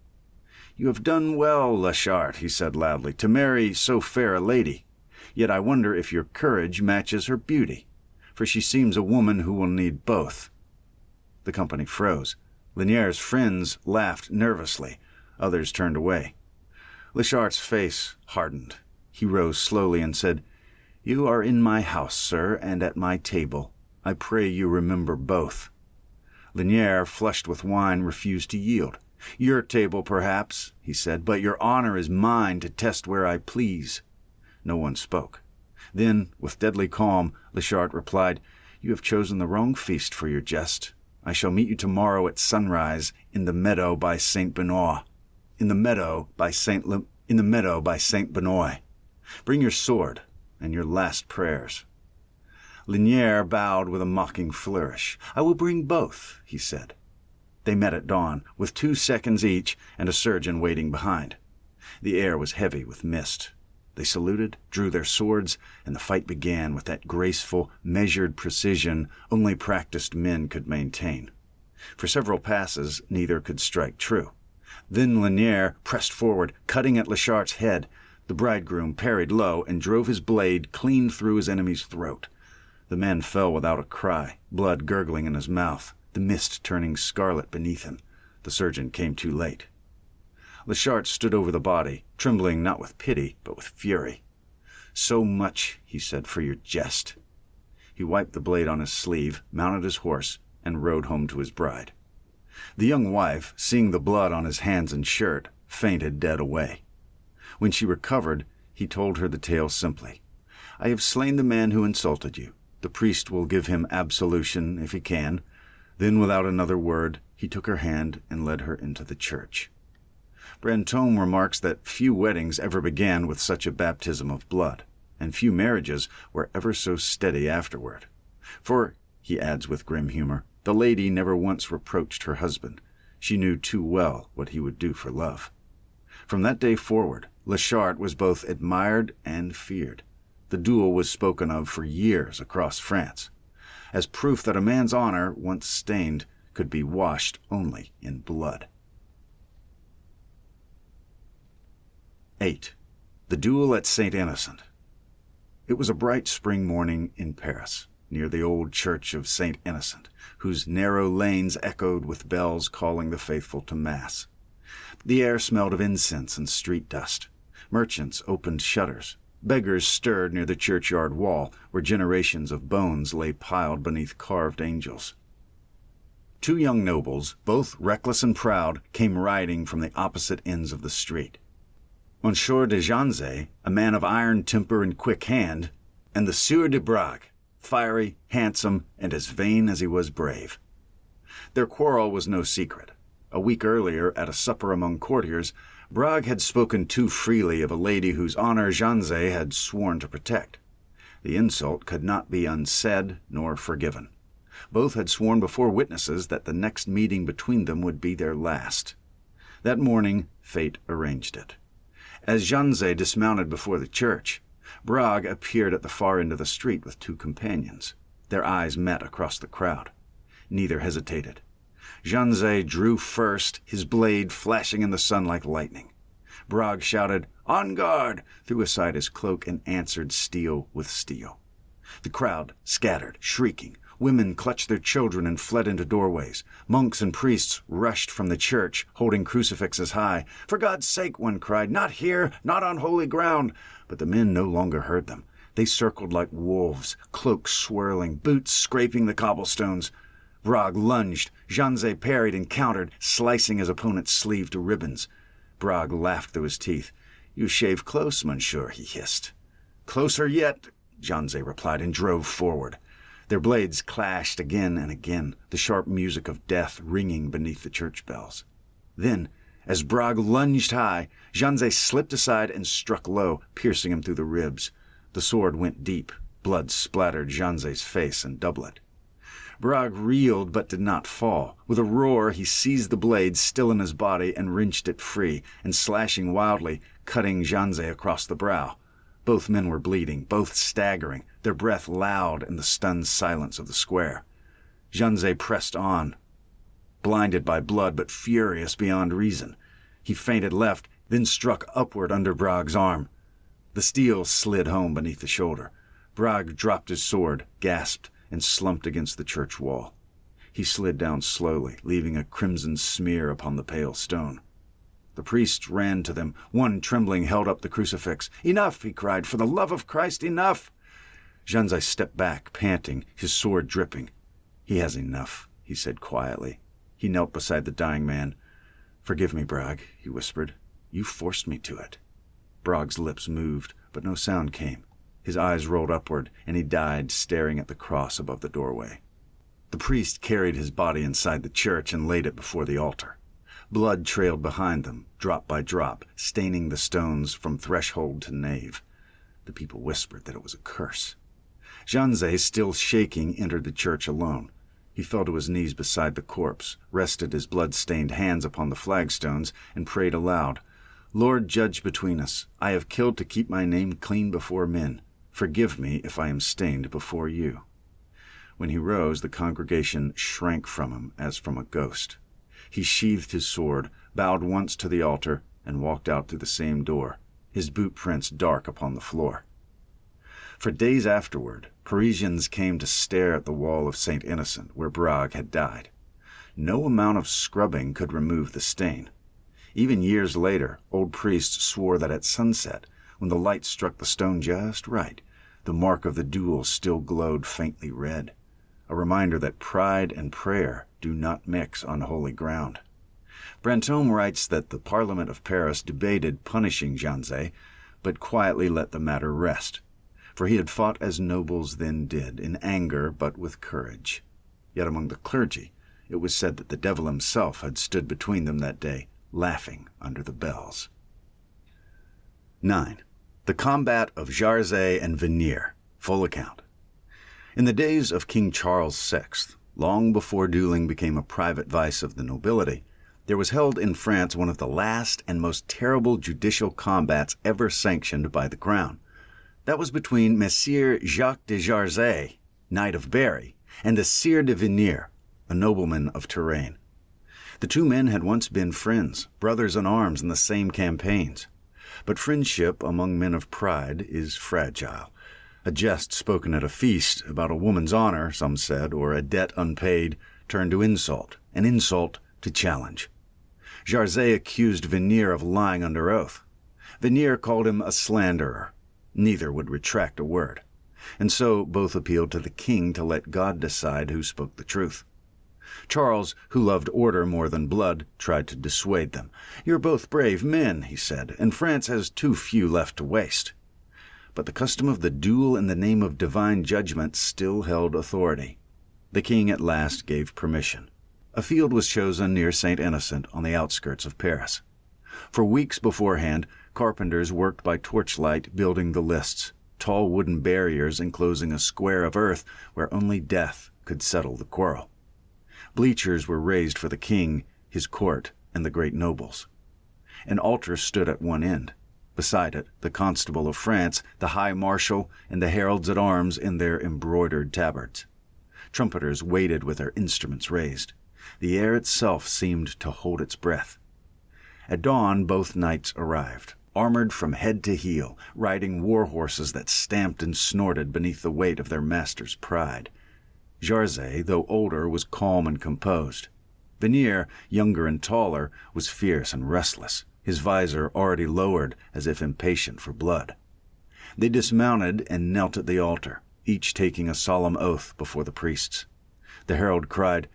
"You have done well, La Charte," he said loudly, "to marry so fair a lady. Yet I wonder if your courage matches her beauty, for she seems a woman who will need both." The company froze. Liniers' friends laughed nervously. Others turned away. La Charte's face hardened. He rose slowly and said, "You are in my house, sir, and at my table. I pray you remember both." Liniers, flushed with wine, refused to yield. "Your table, perhaps," he said, "but your honor is mine to test where I please." No one spoke. Then, with deadly calm, La Charte replied, "You have chosen the wrong feast for your jest. I shall meet you tomorrow at sunrise in the meadow by Saint Benoit. In the meadow by Saint Benoit. Bring your sword and your last prayers." Liniers bowed with a mocking flourish. "I will bring both," he said. They met at dawn, with 2 seconds each and a surgeon waiting behind. The air was heavy with mist. They saluted, drew their swords, and the fight began with that graceful, measured precision only practiced men could maintain. For several passes, neither could strike true. Then Liniers pressed forward, cutting at La Charte's head. The bridegroom parried low and drove his blade clean through his enemy's throat. The man fell without a cry, blood gurgling in his mouth, the mist turning scarlet beneath him. The surgeon came too late. La Charte stood over the body, trembling not with pity, but with fury. "So much," he said, "for your jest." He wiped the blade on his sleeve, mounted his horse, and rode home to his bride. The young wife, seeing the blood on his hands and shirt, fainted dead away. When she recovered, he told her the tale simply. "I have slain the man who insulted you. The priest will give him absolution if he can." Then, without another word, he took her hand and led her into the church. Brantome remarks that few weddings ever began with such a baptism of blood, and few marriages were ever so steady afterward. For, he adds with grim humor, the lady never once reproached her husband. She knew too well what he would do for love. From that day forward, La Charte was both admired and feared. The duel was spoken of for years across France, as proof that a man's honor, once stained, could be washed only in blood. 8. The Duel at St. Innocent. It was a bright spring morning in Paris, near the old church of St. Innocent, whose narrow lanes echoed with bells calling the faithful to Mass. The air smelled of incense and street dust. Merchants opened shutters. Beggars stirred near the churchyard wall, where generations of bones lay piled beneath carved angels. 2 young nobles, both reckless and proud, came riding from the opposite ends of the street. Monsieur de Janzay, a man of iron temper and quick hand, and the Sieur de Brague, fiery, handsome, and as vain as he was brave. Their quarrel was no secret. A week earlier, at a supper among courtiers, Brague had spoken too freely of a lady whose honor Janzay had sworn to protect. The insult could not be unsaid nor forgiven. Both had sworn before witnesses that the next meeting between them would be their last. That morning, fate arranged it. As Janzay dismounted before the church, Brague appeared at the far end of the street with 2 companions. Their eyes met across the crowd. Neither hesitated. Janzay drew first, his blade flashing in the sun like lightning. Brague shouted, "On guard!" threw aside his cloak and answered steel with steel. The crowd scattered, shrieking. Women clutched their children and fled into doorways. Monks and priests rushed from the church, holding crucifixes high. "For God's sake," one cried, "not here, not on holy ground." But the men no longer heard them. They circled like wolves, cloaks swirling, boots scraping the cobblestones. Bragg lunged. Janze parried and countered, slicing his opponent's sleeve to ribbons. Bragg laughed through his teeth. "You shave close, monsieur," he hissed. "Closer yet," Janze replied, and drove forward. Their blades clashed again and again, the sharp music of death ringing beneath the church bells. Then, as Bragg lunged high, Janze slipped aside and struck low, piercing him through the ribs. The sword went deep. Blood splattered Janze's face and doublet. Bragg reeled but did not fall. With a roar, he seized the blade still in his body and wrenched it free, and slashing wildly, cutting Janze across the brow. Both men were bleeding, both staggering, their breath loud in the stunned silence of the square. Janze pressed on, blinded by blood but furious beyond reason. He feinted left, then struck upward under Bragg's arm. The steel slid home beneath the shoulder. Bragg dropped his sword, gasped, and slumped against the church wall. He slid down slowly, leaving a crimson smear upon the pale stone. The priests ran to them. One, trembling, held up the crucifix. "Enough!" he cried. "For the love of Christ, enough!" Janze stepped back, panting, his sword dripping. "He has enough," he said quietly. He knelt beside the dying man. "Forgive me, Bragg," he whispered. "You forced me to it." Bragg's lips moved, but no sound came. His eyes rolled upward, and he died staring at the cross above the doorway. The priest carried his body inside the church and laid it before the altar. Blood trailed behind them, drop by drop, staining the stones from threshold to nave. The people whispered that it was a curse. Janze, still shaking, entered the church alone. He fell to his knees beside the corpse, rested his blood-stained hands upon the flagstones, and prayed aloud, "Lord, judge between us. I have killed to keep my name clean before men. Forgive me if I am stained before you." When he rose, the congregation shrank from him as from a ghost. He sheathed his sword, bowed once to the altar, and walked out through the same door, his boot prints dark upon the floor. For days afterward, Parisians came to stare at the wall of St. Innocent, where Bragg had died. No amount of scrubbing could remove the stain. Even years later, old priests swore that at sunset, when the light struck the stone just right, the mark of the duel still glowed faintly red, a reminder that pride and prayer do not mix on holy ground. Brantome writes that the Parliament of Paris debated punishing Janze, but quietly let the matter rest, for he had fought as nobles then did, in anger but with courage. Yet among the clergy, it was said that the devil himself had stood between them that day, laughing under the bells. 9. The Combat of Jarze and Venir. Full account. In the days of King Charles VI, long before dueling became a private vice of the nobility, there was held in France one of the last and most terrible judicial combats ever sanctioned by the crown. That was between Messire Jacques de Jarze, Knight of Berry, and the Sire de Venir, a nobleman of Touraine. The two men had once been friends, brothers in arms in the same campaigns. But friendship among men of pride is fragile. A jest spoken at a feast about a woman's honor, some said, or a debt unpaid, turned to insult, an insult to challenge. Jarze accused Venir of lying under oath. Venir called him a slanderer. Neither would retract a word. And so both appealed to the king to let God decide who spoke the truth. Charles, who loved order more than blood, tried to dissuade them. "You're both brave men," he said, "and France has too few left to waste." But the custom of the duel in the name of divine judgment still held authority. The king at last gave permission. A field was chosen near St. Innocent on the outskirts of Paris. For weeks beforehand, carpenters worked by torchlight building the lists, tall wooden barriers enclosing a square of earth where only death could settle the quarrel. Bleachers were raised for the king, his court, and the great nobles. An altar stood at one end. Beside it, the Constable of France, the High Marshal, and the heralds at arms in their embroidered tabards. Trumpeters waited with their instruments raised. The air itself seemed to hold its breath. At dawn, both knights arrived. armored from head to heel, riding war horses that stamped and snorted beneath the weight of their master's pride. Jarzé, though older, was calm and composed. Venir, younger and taller, was fierce and restless, his visor already lowered as if impatient for blood. They dismounted and knelt at the altar, each taking a solemn oath before the priests. The herald cried,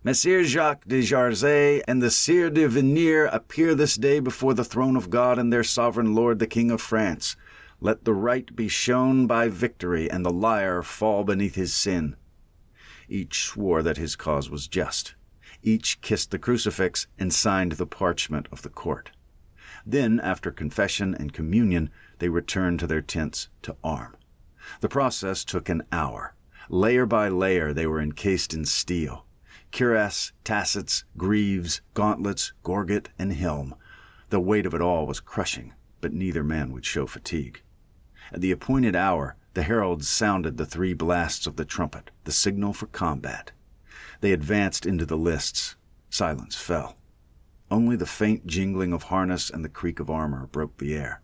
"Messire Jacques de Jarzé and the Sire de Venir appear this day before the throne of God and their sovereign lord the King of France. Let the right be shown by victory and the liar fall beneath his sin." Each swore that his cause was just. Each kissed the crucifix and signed the parchment of the court. Then, after confession and communion, they returned to their tents to arm. The process took an hour. Layer by layer they were encased in steel. Cuirass, tassets, greaves, gauntlets, gorget, and helm. The weight of it all was crushing, but neither man would show fatigue. At the appointed hour, the heralds sounded the 3 blasts of the trumpet, the signal for combat. They advanced into the lists. Silence fell. Only the faint jingling of harness and the creak of armor broke the air.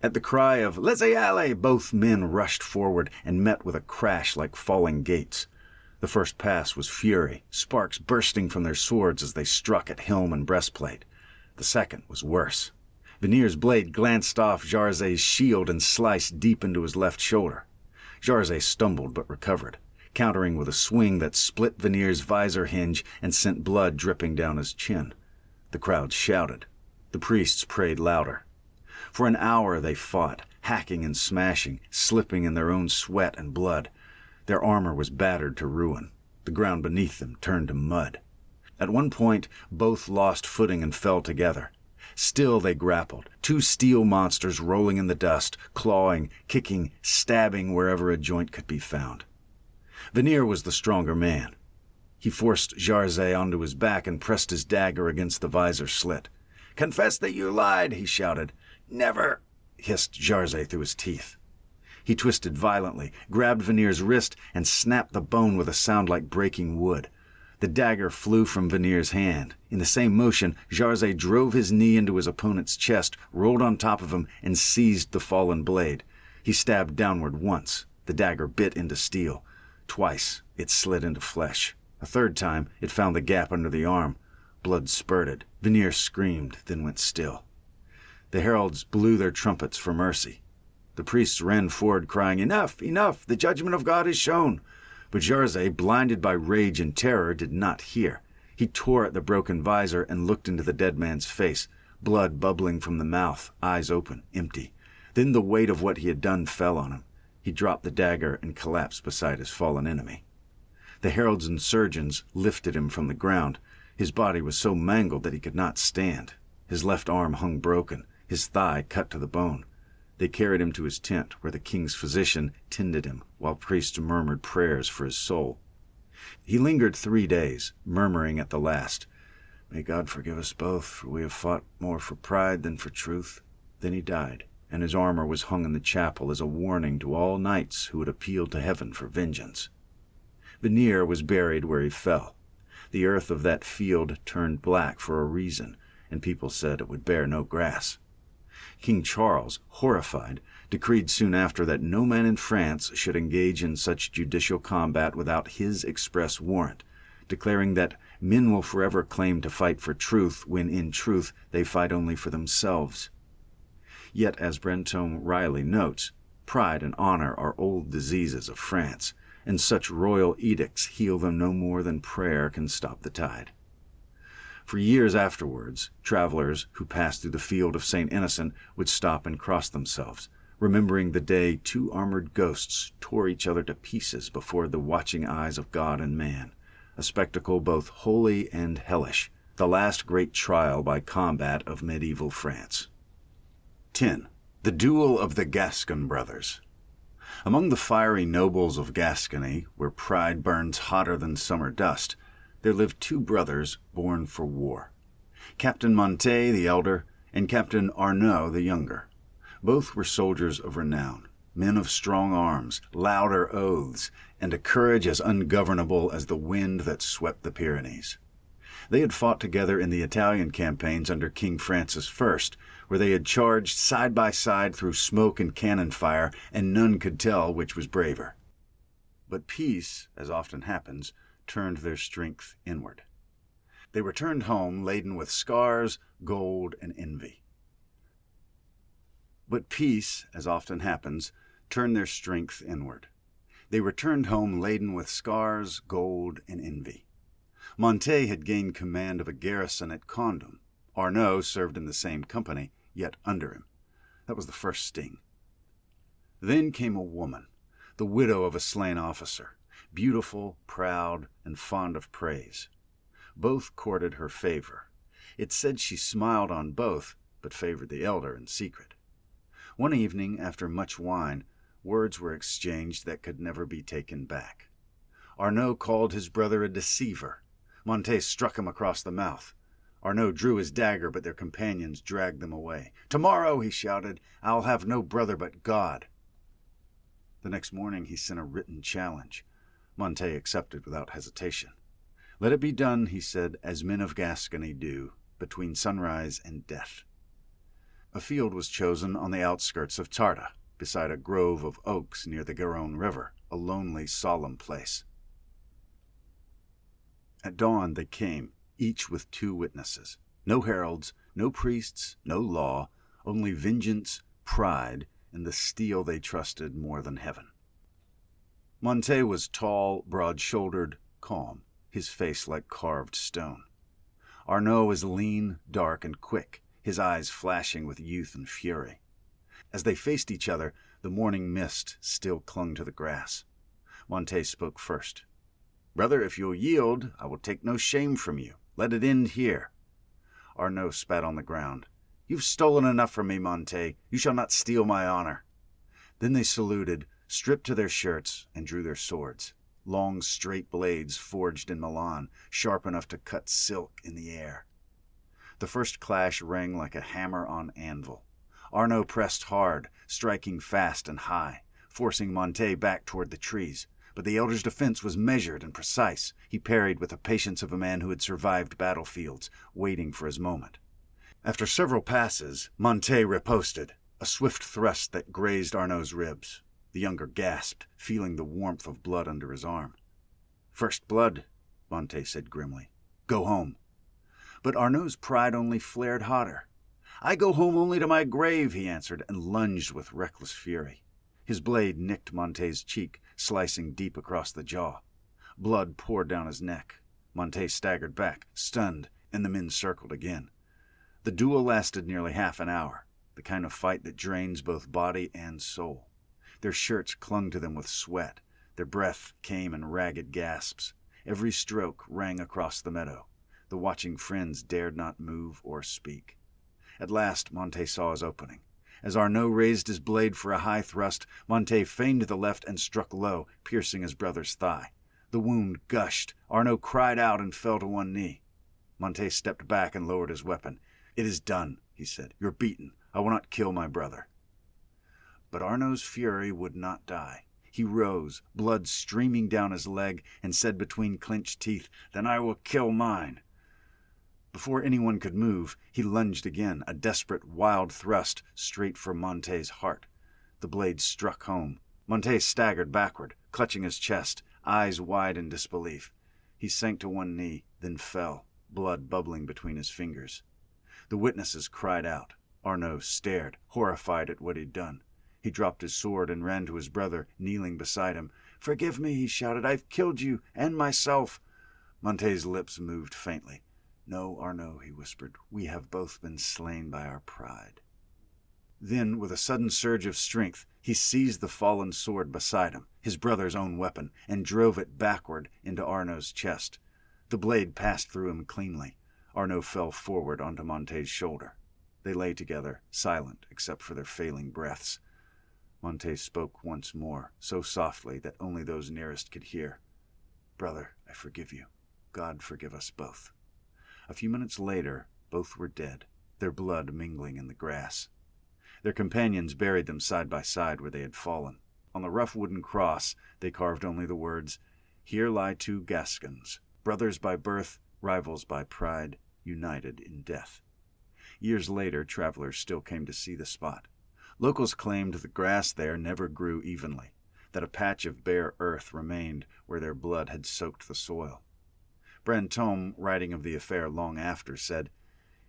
At the cry of "Laissez aller," both men rushed forward and met with a crash like falling gates. The first pass was fury, sparks bursting from their swords as they struck at helm and breastplate. The second was worse. Venir's blade glanced off Jarzé's shield and sliced deep into his left shoulder. Jarzé stumbled but recovered, countering with a swing that split Venir's visor hinge and sent blood dripping down his chin. The crowd shouted. The priests prayed louder. For an hour they fought, hacking and smashing, slipping in their own sweat and blood. Their armor was battered to ruin. The ground beneath them turned to mud. At one point, both lost footing and fell together. Still they grappled, 2 steel monsters rolling in the dust, clawing, kicking, stabbing wherever a joint could be found. Venir was the stronger man. He forced Jarzé onto his back and pressed his dagger against the visor slit. "Confess that you lied," he shouted. "Never," hissed Jarzé through his teeth. He twisted violently, grabbed Venir's wrist, and snapped the bone with a sound like breaking wood. The dagger flew from Venir's hand. In the same motion, Jarzé drove his knee into his opponent's chest, rolled on top of him, and seized the fallen blade. He stabbed downward once. The dagger bit into steel. Twice, it slid into flesh. A third time, it found the gap under the arm. Blood spurted. Venir screamed, then went still. The heralds blew their trumpets for mercy. The priests ran forward, crying, "Enough! Enough! The judgment of God is shown!" But Jarzé, blinded by rage and terror, did not hear. He tore at the broken visor and looked into the dead man's face, blood bubbling from the mouth, eyes open, empty. Then the weight of what he had done fell on him. He dropped the dagger and collapsed beside his fallen enemy. The heralds and surgeons lifted him from the ground. His body was so mangled that he could not stand. His left arm hung broken, his thigh cut to the bone. They carried him to his tent, where the king's physician tended him, while priests murmured prayers for his soul. He lingered 3 days, murmuring at the last, "May God forgive us both, for we have fought more for pride than for truth." Then he died, and his armor was hung in the chapel as a warning to all knights who had appealed to heaven for vengeance. Venir was buried where he fell. The earth of that field turned black for a reason, and people said it would bear no grass. King Charles, horrified, decreed soon after that no man in France should engage in such judicial combat without his express warrant, declaring that men will forever claim to fight for truth when in truth they fight only for themselves. Yet, as Brantome wryly notes, pride and honor are old diseases of France, and such royal edicts heal them no more than prayer can stop the tide. For years afterwards, travelers who passed through the field of St. Innocent would stop and cross themselves, remembering the day 2 armored ghosts tore each other to pieces before the watching eyes of God and man, a spectacle both holy and hellish, the last great trial by combat of medieval France. 10. The Duel of the Gascon Brothers. Among the fiery nobles of Gascony, where pride burns hotter than summer dust, there lived 2 brothers born for war. Captain Montet the elder, and Captain Arnaud the younger. Both were soldiers of renown, men of strong arms, louder oaths, and a courage as ungovernable as the wind that swept the Pyrenees. They had fought together in the Italian campaigns under King Francis I, where they had charged side by side through smoke and cannon fire, and none could tell which was braver. But peace, as often happens, turned their strength inward. They returned home laden with scars, gold, and envy. But peace, as often happens, turned their strength inward. They returned home laden with scars, gold, and envy. Monte had gained command of a garrison at Condom. Arnaud served in the same company, yet under him. That was the first sting. Then came a woman, the widow of a slain officer, beautiful, proud, and fond of praise. Both courted her favor. It said she smiled on both, but favored the elder in secret. One evening, after much wine, words were exchanged that could never be taken back. Arnaud called his brother a deceiver. Monte struck him across the mouth. Arnaud drew his dagger, but their companions dragged them away. "Tomorrow," he shouted, "I'll have no brother but God." The next morning he sent a written challenge. Monte accepted without hesitation. "Let it be done," he said, "as men of Gascony do, between sunrise and death." A field was chosen on the outskirts of Tarda, beside a grove of oaks near the Garonne River, a lonely, solemn place. At dawn they came, each with 2 witnesses. No heralds, no priests, no law, only vengeance, pride, and the steel they trusted more than heaven. Monte was tall, broad-shouldered, calm, his face like carved stone. Arnaud was lean, dark, and quick, his eyes flashing with youth and fury. As they faced each other, the morning mist still clung to the grass. Monte spoke first. "Brother, if you'll yield, I will take no shame from you. Let it end here." Arnaud spat on the ground. "You've stolen enough from me, Monte. You shall not steal my honor." Then they saluted, stripped to their shirts, and drew their swords. Long, straight blades forged in Milan, sharp enough to cut silk in the air. The first clash rang like a hammer on anvil. Arnaud pressed hard, striking fast and high, forcing Monte back toward the trees. But the elder's defense was measured and precise. He parried with the patience of a man who had survived battlefields, waiting for his moment. After several passes, Monte riposted, a swift thrust that grazed Arnaud's ribs. The younger gasped, feeling the warmth of blood under his arm. "First blood," Monte said grimly. "Go home." But Arnaud's pride only flared hotter. "I go home only to my grave," he answered, and lunged with reckless fury. His blade nicked Monte's cheek, slicing deep across the jaw. Blood poured down his neck. Monte staggered back, stunned, and the men circled again. The duel lasted nearly half an hour, the kind of fight that drains both body and soul. Their shirts clung to them with sweat. Their breath came in ragged gasps. Every stroke rang across the meadow. The watching friends dared not move or speak. At last Monte saw his opening. As Arnaud raised his blade for a high thrust, Monte feigned to the left and struck low, piercing his brother's thigh. The wound gushed. Arnaud cried out and fell to one knee. Monte stepped back and lowered his weapon. "It is done," he said. "You're beaten. I will not kill my brother." But Arnaud's fury would not die. He rose, blood streaming down his leg, and said between clenched teeth, "Then I will kill mine." Before anyone could move, he lunged again, a desperate, wild thrust straight for Monte's heart. The blade struck home. Monte staggered backward, clutching his chest, eyes wide in disbelief. He sank to one knee, then fell, blood bubbling between his fingers. The witnesses cried out. Arnaud stared, horrified at what he'd done. He dropped his sword and ran to his brother, kneeling beside him. "Forgive me," he shouted. "I've killed you, and myself." Monte's lips moved faintly. "No, Arnaud," he whispered. "We have both been slain by our pride." Then, with a sudden surge of strength, he seized the fallen sword beside him, his brother's own weapon, and drove it backward into Arnaud's chest. The blade passed through him cleanly. Arnaud fell forward onto Monte's shoulder. They lay together, silent except for their failing breaths. Monte spoke once more, so softly that only those nearest could hear. "Brother, I forgive you. God forgive us both." A few minutes later, both were dead, their blood mingling in the grass. Their companions buried them side by side where they had fallen. On the rough wooden cross, they carved only the words, "Here lie 2 Gascons, brothers by birth, rivals by pride, united in death. Years later, travelers still came to see the spot. Locals claimed the grass there never grew evenly, that a patch of bare earth remained where their blood had soaked the soil. Brantome, writing of the affair long after, said,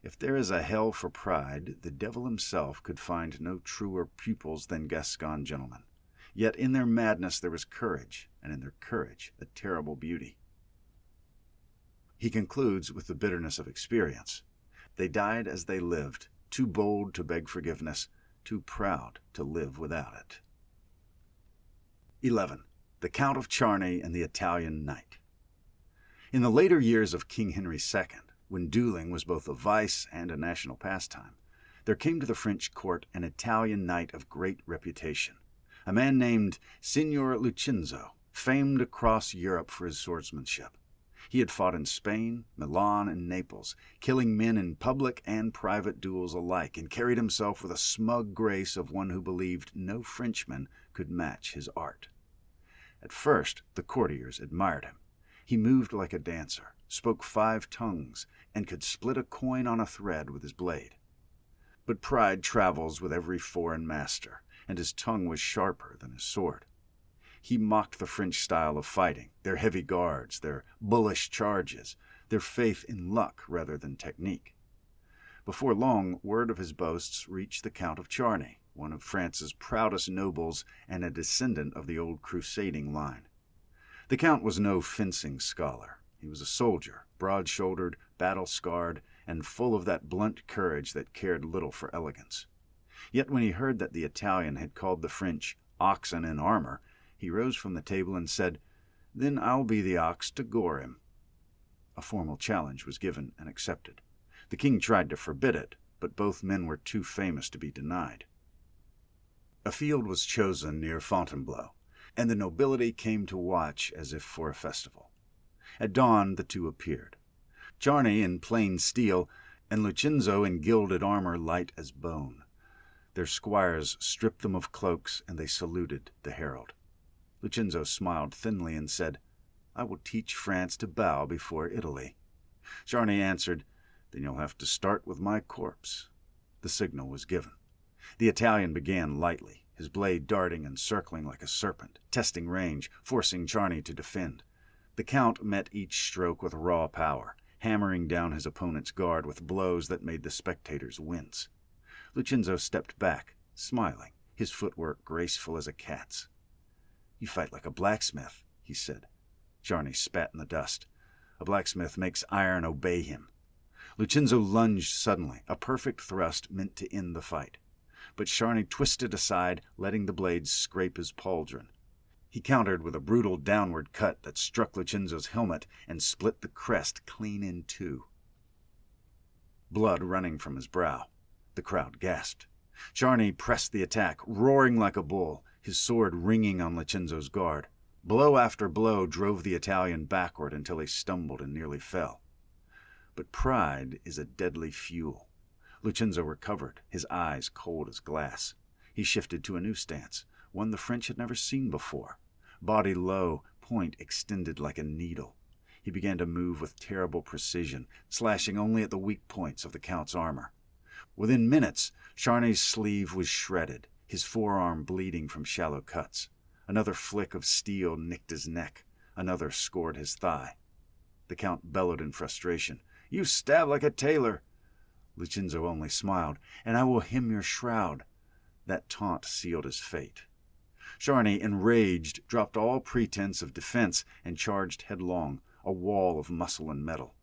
"If there is a hell for pride, the devil himself could find no truer pupils than Gascon gentlemen. Yet in their madness there was courage, and in their courage a terrible beauty." He concludes with the bitterness of experience. They died as they lived, too bold to beg forgiveness, too proud to live without it. 11. The Count of Charny and the Italian Knight. In the later years of King Henry II, when dueling was both a vice and a national pastime, there came to the French court an Italian knight of great reputation, a man named Signor Lucenzo, famed across Europe for his swordsmanship. He had fought in Spain, Milan, and Naples, killing men in public and private duels alike, and carried himself with a smug grace of one who believed no Frenchman could match his art. At first, the courtiers admired him. He moved like a dancer, spoke 5 tongues, and could split a coin on a thread with his blade. But pride travels with every foreign master, and his tongue was sharper than his sword. He mocked the French style of fighting, their heavy guards, their bullish charges, their faith in luck rather than technique. Before long, word of his boasts reached the Count of Charny, one of France's proudest nobles and a descendant of the old crusading line. The Count was no fencing scholar. He was a soldier, broad-shouldered, battle-scarred, and full of that blunt courage that cared little for elegance. Yet when he heard that the Italian had called the French oxen in armor, he rose from the table and said, "Then I'll be the ox to gore him." A formal challenge was given and accepted. The king tried to forbid it, but both men were too famous to be denied. A field was chosen near Fontainebleau, and the nobility came to watch as if for a festival. At dawn the two appeared, Charny in plain steel, and Lucenzo in gilded armor light as bone. Their squires stripped them of cloaks, and they saluted the herald. Lucenzo smiled thinly and said, "I will teach France to bow before Italy." Charny answered, "Then you'll have to start with my corpse." The signal was given. The Italian began lightly, his blade darting and circling like a serpent, testing range, forcing Charny to defend. The Count met each stroke with raw power, hammering down his opponent's guard with blows that made the spectators wince. Lucenzo stepped back, smiling, his footwork graceful as a cat's. "You fight like a blacksmith," he said. Charny spat in the dust. "A blacksmith makes iron obey him." Lucenzo lunged suddenly, a perfect thrust meant to end the fight. But Charny twisted aside, letting the blade scrape his pauldron. He countered with a brutal downward cut that struck Lucenzo's helmet and split the crest clean in two. Blood running from his brow. The crowd gasped. Charny pressed the attack, roaring like a bull, his sword ringing on Lucenzo's guard. Blow after blow drove the Italian backward until he stumbled and nearly fell. But pride is a deadly fuel. Lucenzo recovered, his eyes cold as glass. He shifted to a new stance, one the French had never seen before. Body low, point extended like a needle. He began to move with terrible precision, slashing only at the weak points of the Count's armor. Within minutes, Charny's sleeve was shredded, his forearm bleeding from shallow cuts. Another flick of steel nicked his neck. Another scored his thigh. The Count bellowed in frustration, "You stab like a tailor!" Lucenzo only smiled, "And I will hem your shroud." That taunt sealed his fate. Charny, enraged, dropped all pretense of defense and charged headlong, a wall of muscle and metal.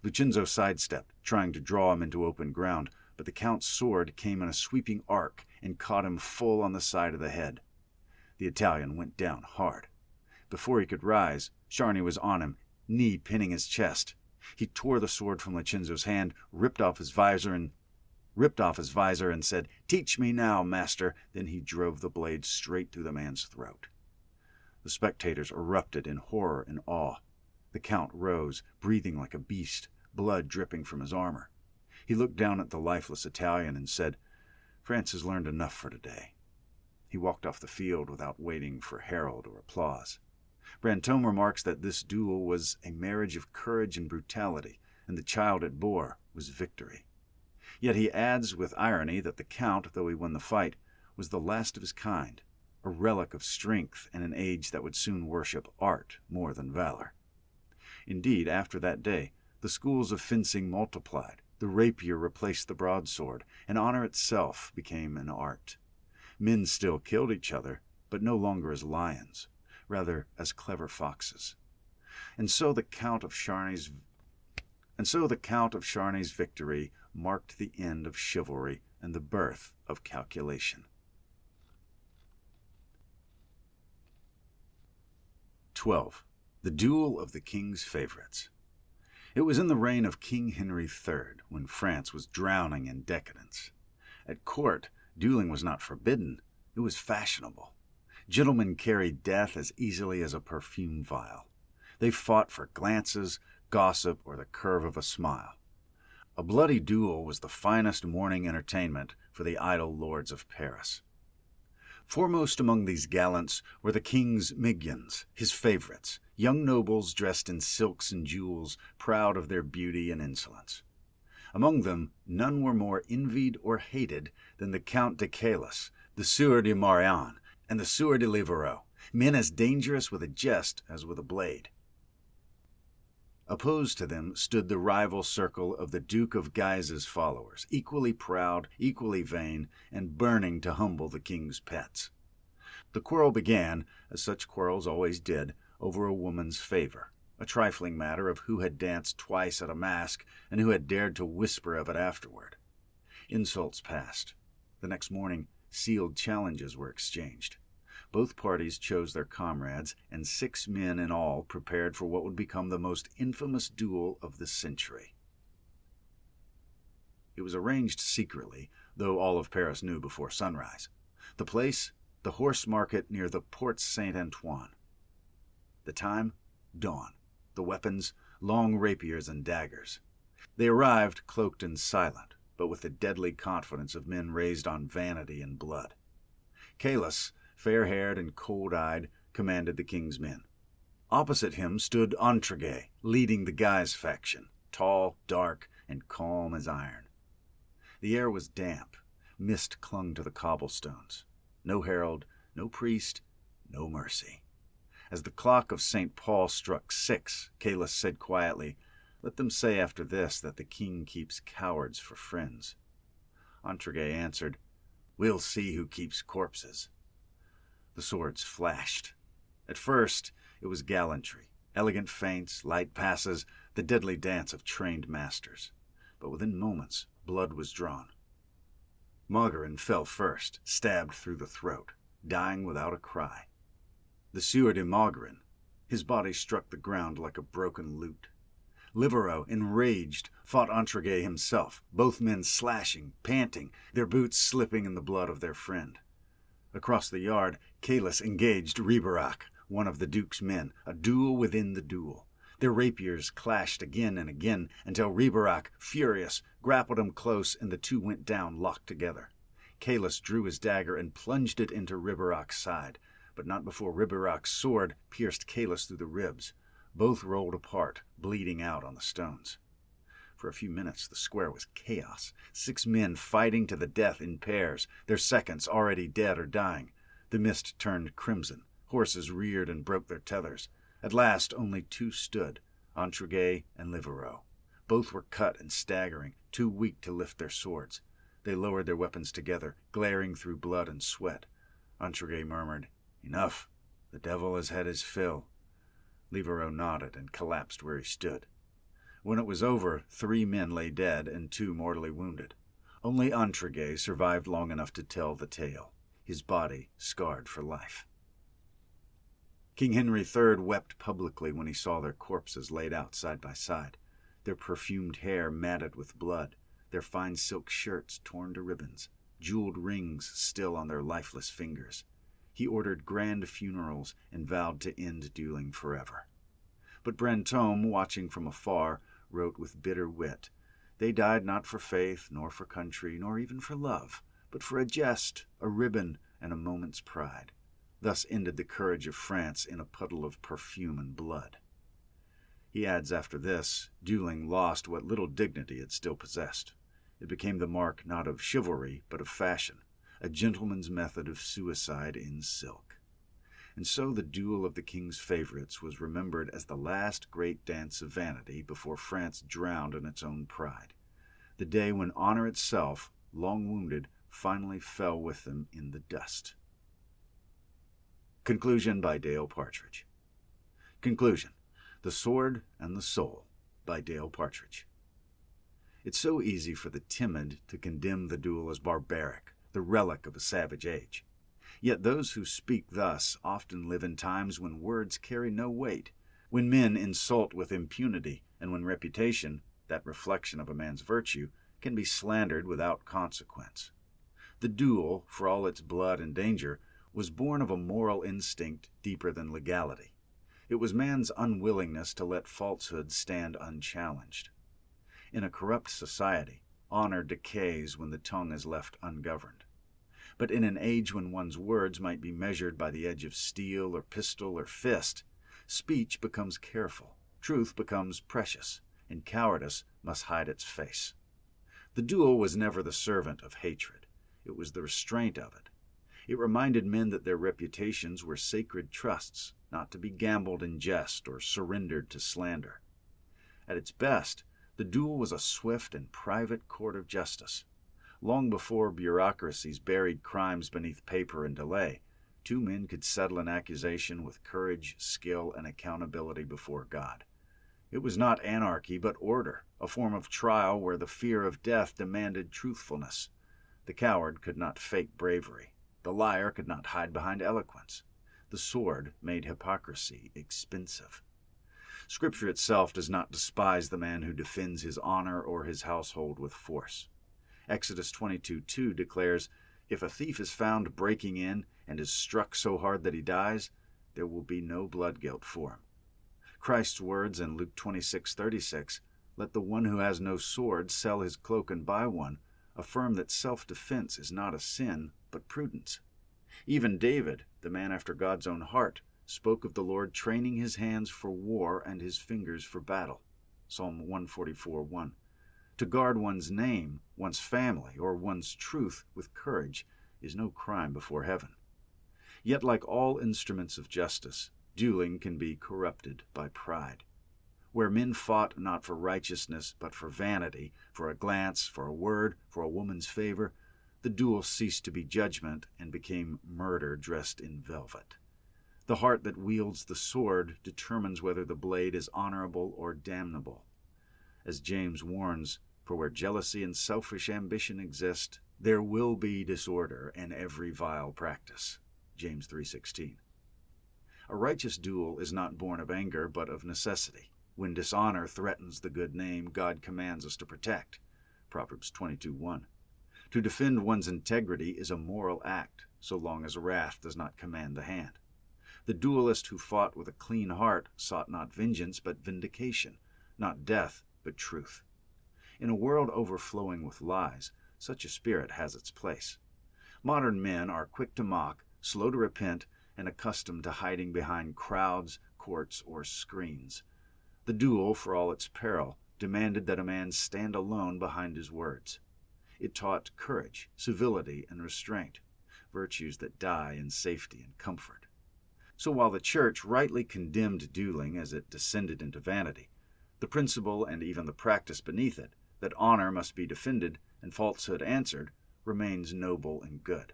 Lucenzo sidestepped, trying to draw him into open ground, but the Count's sword came in a sweeping arc and caught him full on the side of the head. The Italian went down hard. Before he could rise, Charny was on him, knee pinning his chest. He tore the sword from Lucenzo's hand, ripped off his visor and said, "Teach me now, master." Then he drove the blade straight through the man's throat. The spectators erupted in horror and awe. The Count rose, breathing like a beast, blood dripping from his armor. He looked down at the lifeless Italian and said, "France has learned enough for today." He walked off the field without waiting for herald or applause. Brantome remarks that this duel was a marriage of courage and brutality, and the child it bore was victory. Yet he adds with irony that the Count, though he won the fight, was the last of his kind, a relic of strength in an age that would soon worship art more than valor. Indeed, after that day, the schools of fencing multiplied, the rapier replaced the broadsword, and honor itself became an art. Men still killed each other, but no longer as lions, rather as clever foxes. And so the Count of Charney's victory marked the end of chivalry and the birth of calculation. 12. The Duel of the King's Favorites. It was in the reign of King Henry III, when France was drowning in decadence. At court, dueling was not forbidden, it was fashionable. Gentlemen carried death as easily as a perfume vial. They fought for glances, gossip, or the curve of a smile. A bloody duel was the finest morning entertainment for the idle lords of Paris. Foremost among these gallants were the king's minions, his favorites, young nobles dressed in silks and jewels, proud of their beauty and insolence. Among them, none were more envied or hated than the Count de Caylus, the Sieur de Marion, and the Sieur de Livarot, men as dangerous with a jest as with a blade. Opposed to them stood the rival circle of the Duke of Guise's followers, equally proud, equally vain, and burning to humble the king's pets. The quarrel began, as such quarrels always did, over a woman's favor, a trifling matter of who had danced twice at a masque and who had dared to whisper of it afterward. Insults passed. The next morning, sealed challenges were exchanged. Both parties chose their comrades, and 6 men in all prepared for what would become the most infamous duel of the century. It was arranged secretly, though all of Paris knew before sunrise. The place, the horse market near the Porte Saint-Antoine. The time, dawn. The weapons, long rapiers and daggers. They arrived cloaked and silent, but with the deadly confidence of men raised on vanity and blood. Caylus, fair-haired and cold-eyed, commanded the king's men. Opposite him stood Entraguet, leading the Guise faction, tall, dark, and calm as iron. The air was damp. Mist clung to the cobblestones. No herald, no priest, no mercy. As the clock of St. Paul struck 6, Caylus said quietly, "Let them say after this that the king keeps cowards for friends." Entraguet answered, "We'll see who keeps corpses." The swords flashed. At first, it was gallantry, elegant feints, light passes, the deadly dance of trained masters. But within moments, blood was drawn. Maugiron fell first, stabbed through the throat, dying without a cry. The Sieur de Maugiron, his body struck the ground like a broken lute. Livarot, enraged, fought Entraguet himself, both men slashing, panting, their boots slipping in the blood of their friend. Across the yard, Caylus engaged Ribeirac, one of the Duke's men, a duel within the duel. Their rapiers clashed again and again until Ribeirac, furious, grappled him close and the two went down locked together. Caylus drew his dagger and plunged it into Ribeirac's side, but not before Ribeirac's sword pierced Caylus through the ribs. Both rolled apart, bleeding out on the stones. For a few minutes, the square was chaos. 6 men fighting to the death in pairs, their seconds already dead or dying. The mist turned crimson. Horses reared and broke their tethers. At last, only 2 stood, Entraguet and Livarot. Both were cut and staggering, too weak to lift their swords. They lowered their weapons together, glaring through blood and sweat. Entraguet murmured, "Enough. The devil has had his fill." Livarot nodded and collapsed where he stood. When it was over, 3 men lay dead and 2 mortally wounded. Only Entraguet survived long enough to tell the tale, his body scarred for life. King Henry III wept publicly when he saw their corpses laid out side by side, their perfumed hair matted with blood, their fine silk shirts torn to ribbons, jeweled rings still on their lifeless fingers. He ordered grand funerals and vowed to end dueling forever. But Brantome, watching from afar, wrote with bitter wit, "They died not for faith, nor for country, nor even for love, but for a jest, a ribbon, and a moment's pride. Thus ended the courage of France in a puddle of perfume and blood. He adds after this, dueling lost what little dignity it still possessed. It became the mark not of chivalry, but of fashion, a gentleman's method of suicide in silk. And so the duel of the king's favorites was remembered as the last great dance of vanity before France drowned in its own pride, the day when honor itself, long wounded, finally fell with them in the dust. Conclusion by Dale Partridge. Conclusion: The Sword and the Soul by Dale Partridge. It's so easy for the timid to condemn the duel as barbaric, the relic of a savage age. Yet those who speak thus often live in times when words carry no weight, when men insult with impunity, and when reputation, that reflection of a man's virtue, can be slandered without consequence. The duel, for all its blood and danger, was born of a moral instinct deeper than legality. It was man's unwillingness to let falsehood stand unchallenged. In a corrupt society, honor decays when the tongue is left ungoverned. But in an age when one's words might be measured by the edge of steel or pistol or fist, speech becomes careful, truth becomes precious, and cowardice must hide its face. The duel was never the servant of hatred. It was the restraint of it. It reminded men that their reputations were sacred trusts, not to be gambled in jest or surrendered to slander. At its best, the duel was a swift and private court of justice. Long before bureaucracies buried crimes beneath paper and delay, two men could settle an accusation with courage, skill, and accountability before God. It was not anarchy, but order, a form of trial where the fear of death demanded truthfulness. The coward could not fake bravery. The liar could not hide behind eloquence. The sword made hypocrisy expensive. Scripture itself does not despise the man who defends his honor or his household with force. Exodus 22:2 declares, "If a thief is found breaking in and is struck so hard that he dies, there will be no blood guilt for him." Christ's words in Luke 26:36, "Let the one who has no sword sell his cloak and buy one," affirm that self-defense is not a sin, but prudence. Even David, the man after God's own heart, spoke of the Lord training his hands for war and his fingers for battle. Psalm 144:1. To guard one's name, one's family, or one's truth with courage is no crime before heaven. Yet, like all instruments of justice, dueling can be corrupted by pride. Where men fought not for righteousness, but for vanity, for a glance, for a word, for a woman's favor, the duel ceased to be judgment and became murder dressed in velvet. The heart that wields the sword determines whether the blade is honorable or damnable. As James warns, "For where jealousy and selfish ambition exist, there will be disorder and every vile practice." James 3:16. A righteous duel is not born of anger, but of necessity, when dishonor threatens the good name God commands us to protect. Proverbs 22:1. To defend one's integrity is a moral act, so long as wrath does not command the hand. The duelist who fought with a clean heart sought not vengeance, but vindication, not death, but truth. In a world overflowing with lies, such a spirit has its place. Modern men are quick to mock, slow to repent, and accustomed to hiding behind crowds, courts, or screens. The duel, for all its peril, demanded that a man stand alone behind his words. It taught courage, civility, and restraint, virtues that die in safety and comfort. So while the Church rightly condemned dueling as it descended into vanity, the principle and even the practice beneath it, that honor must be defended and falsehood answered, remains noble and good.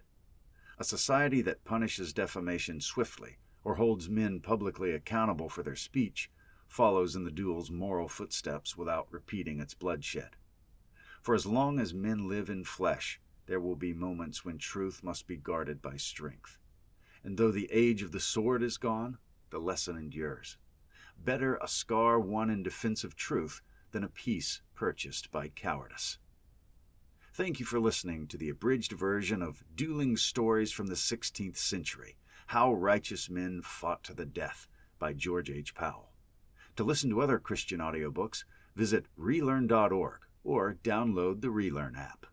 A society that punishes defamation swiftly or holds men publicly accountable for their speech follows in the duel's moral footsteps without repeating its bloodshed. For as long as men live in flesh, there will be moments when truth must be guarded by strength. And though the age of the sword is gone, the lesson endures. Better a scar won in defense of truth than a peace purchased by cowardice. Thank you for listening to the abridged version of Dueling Stories from the 16th Century, How Righteous Men Fought to the Death by George H. Powell. To listen to other Christian audiobooks, visit relearn.org or download the Relearn app.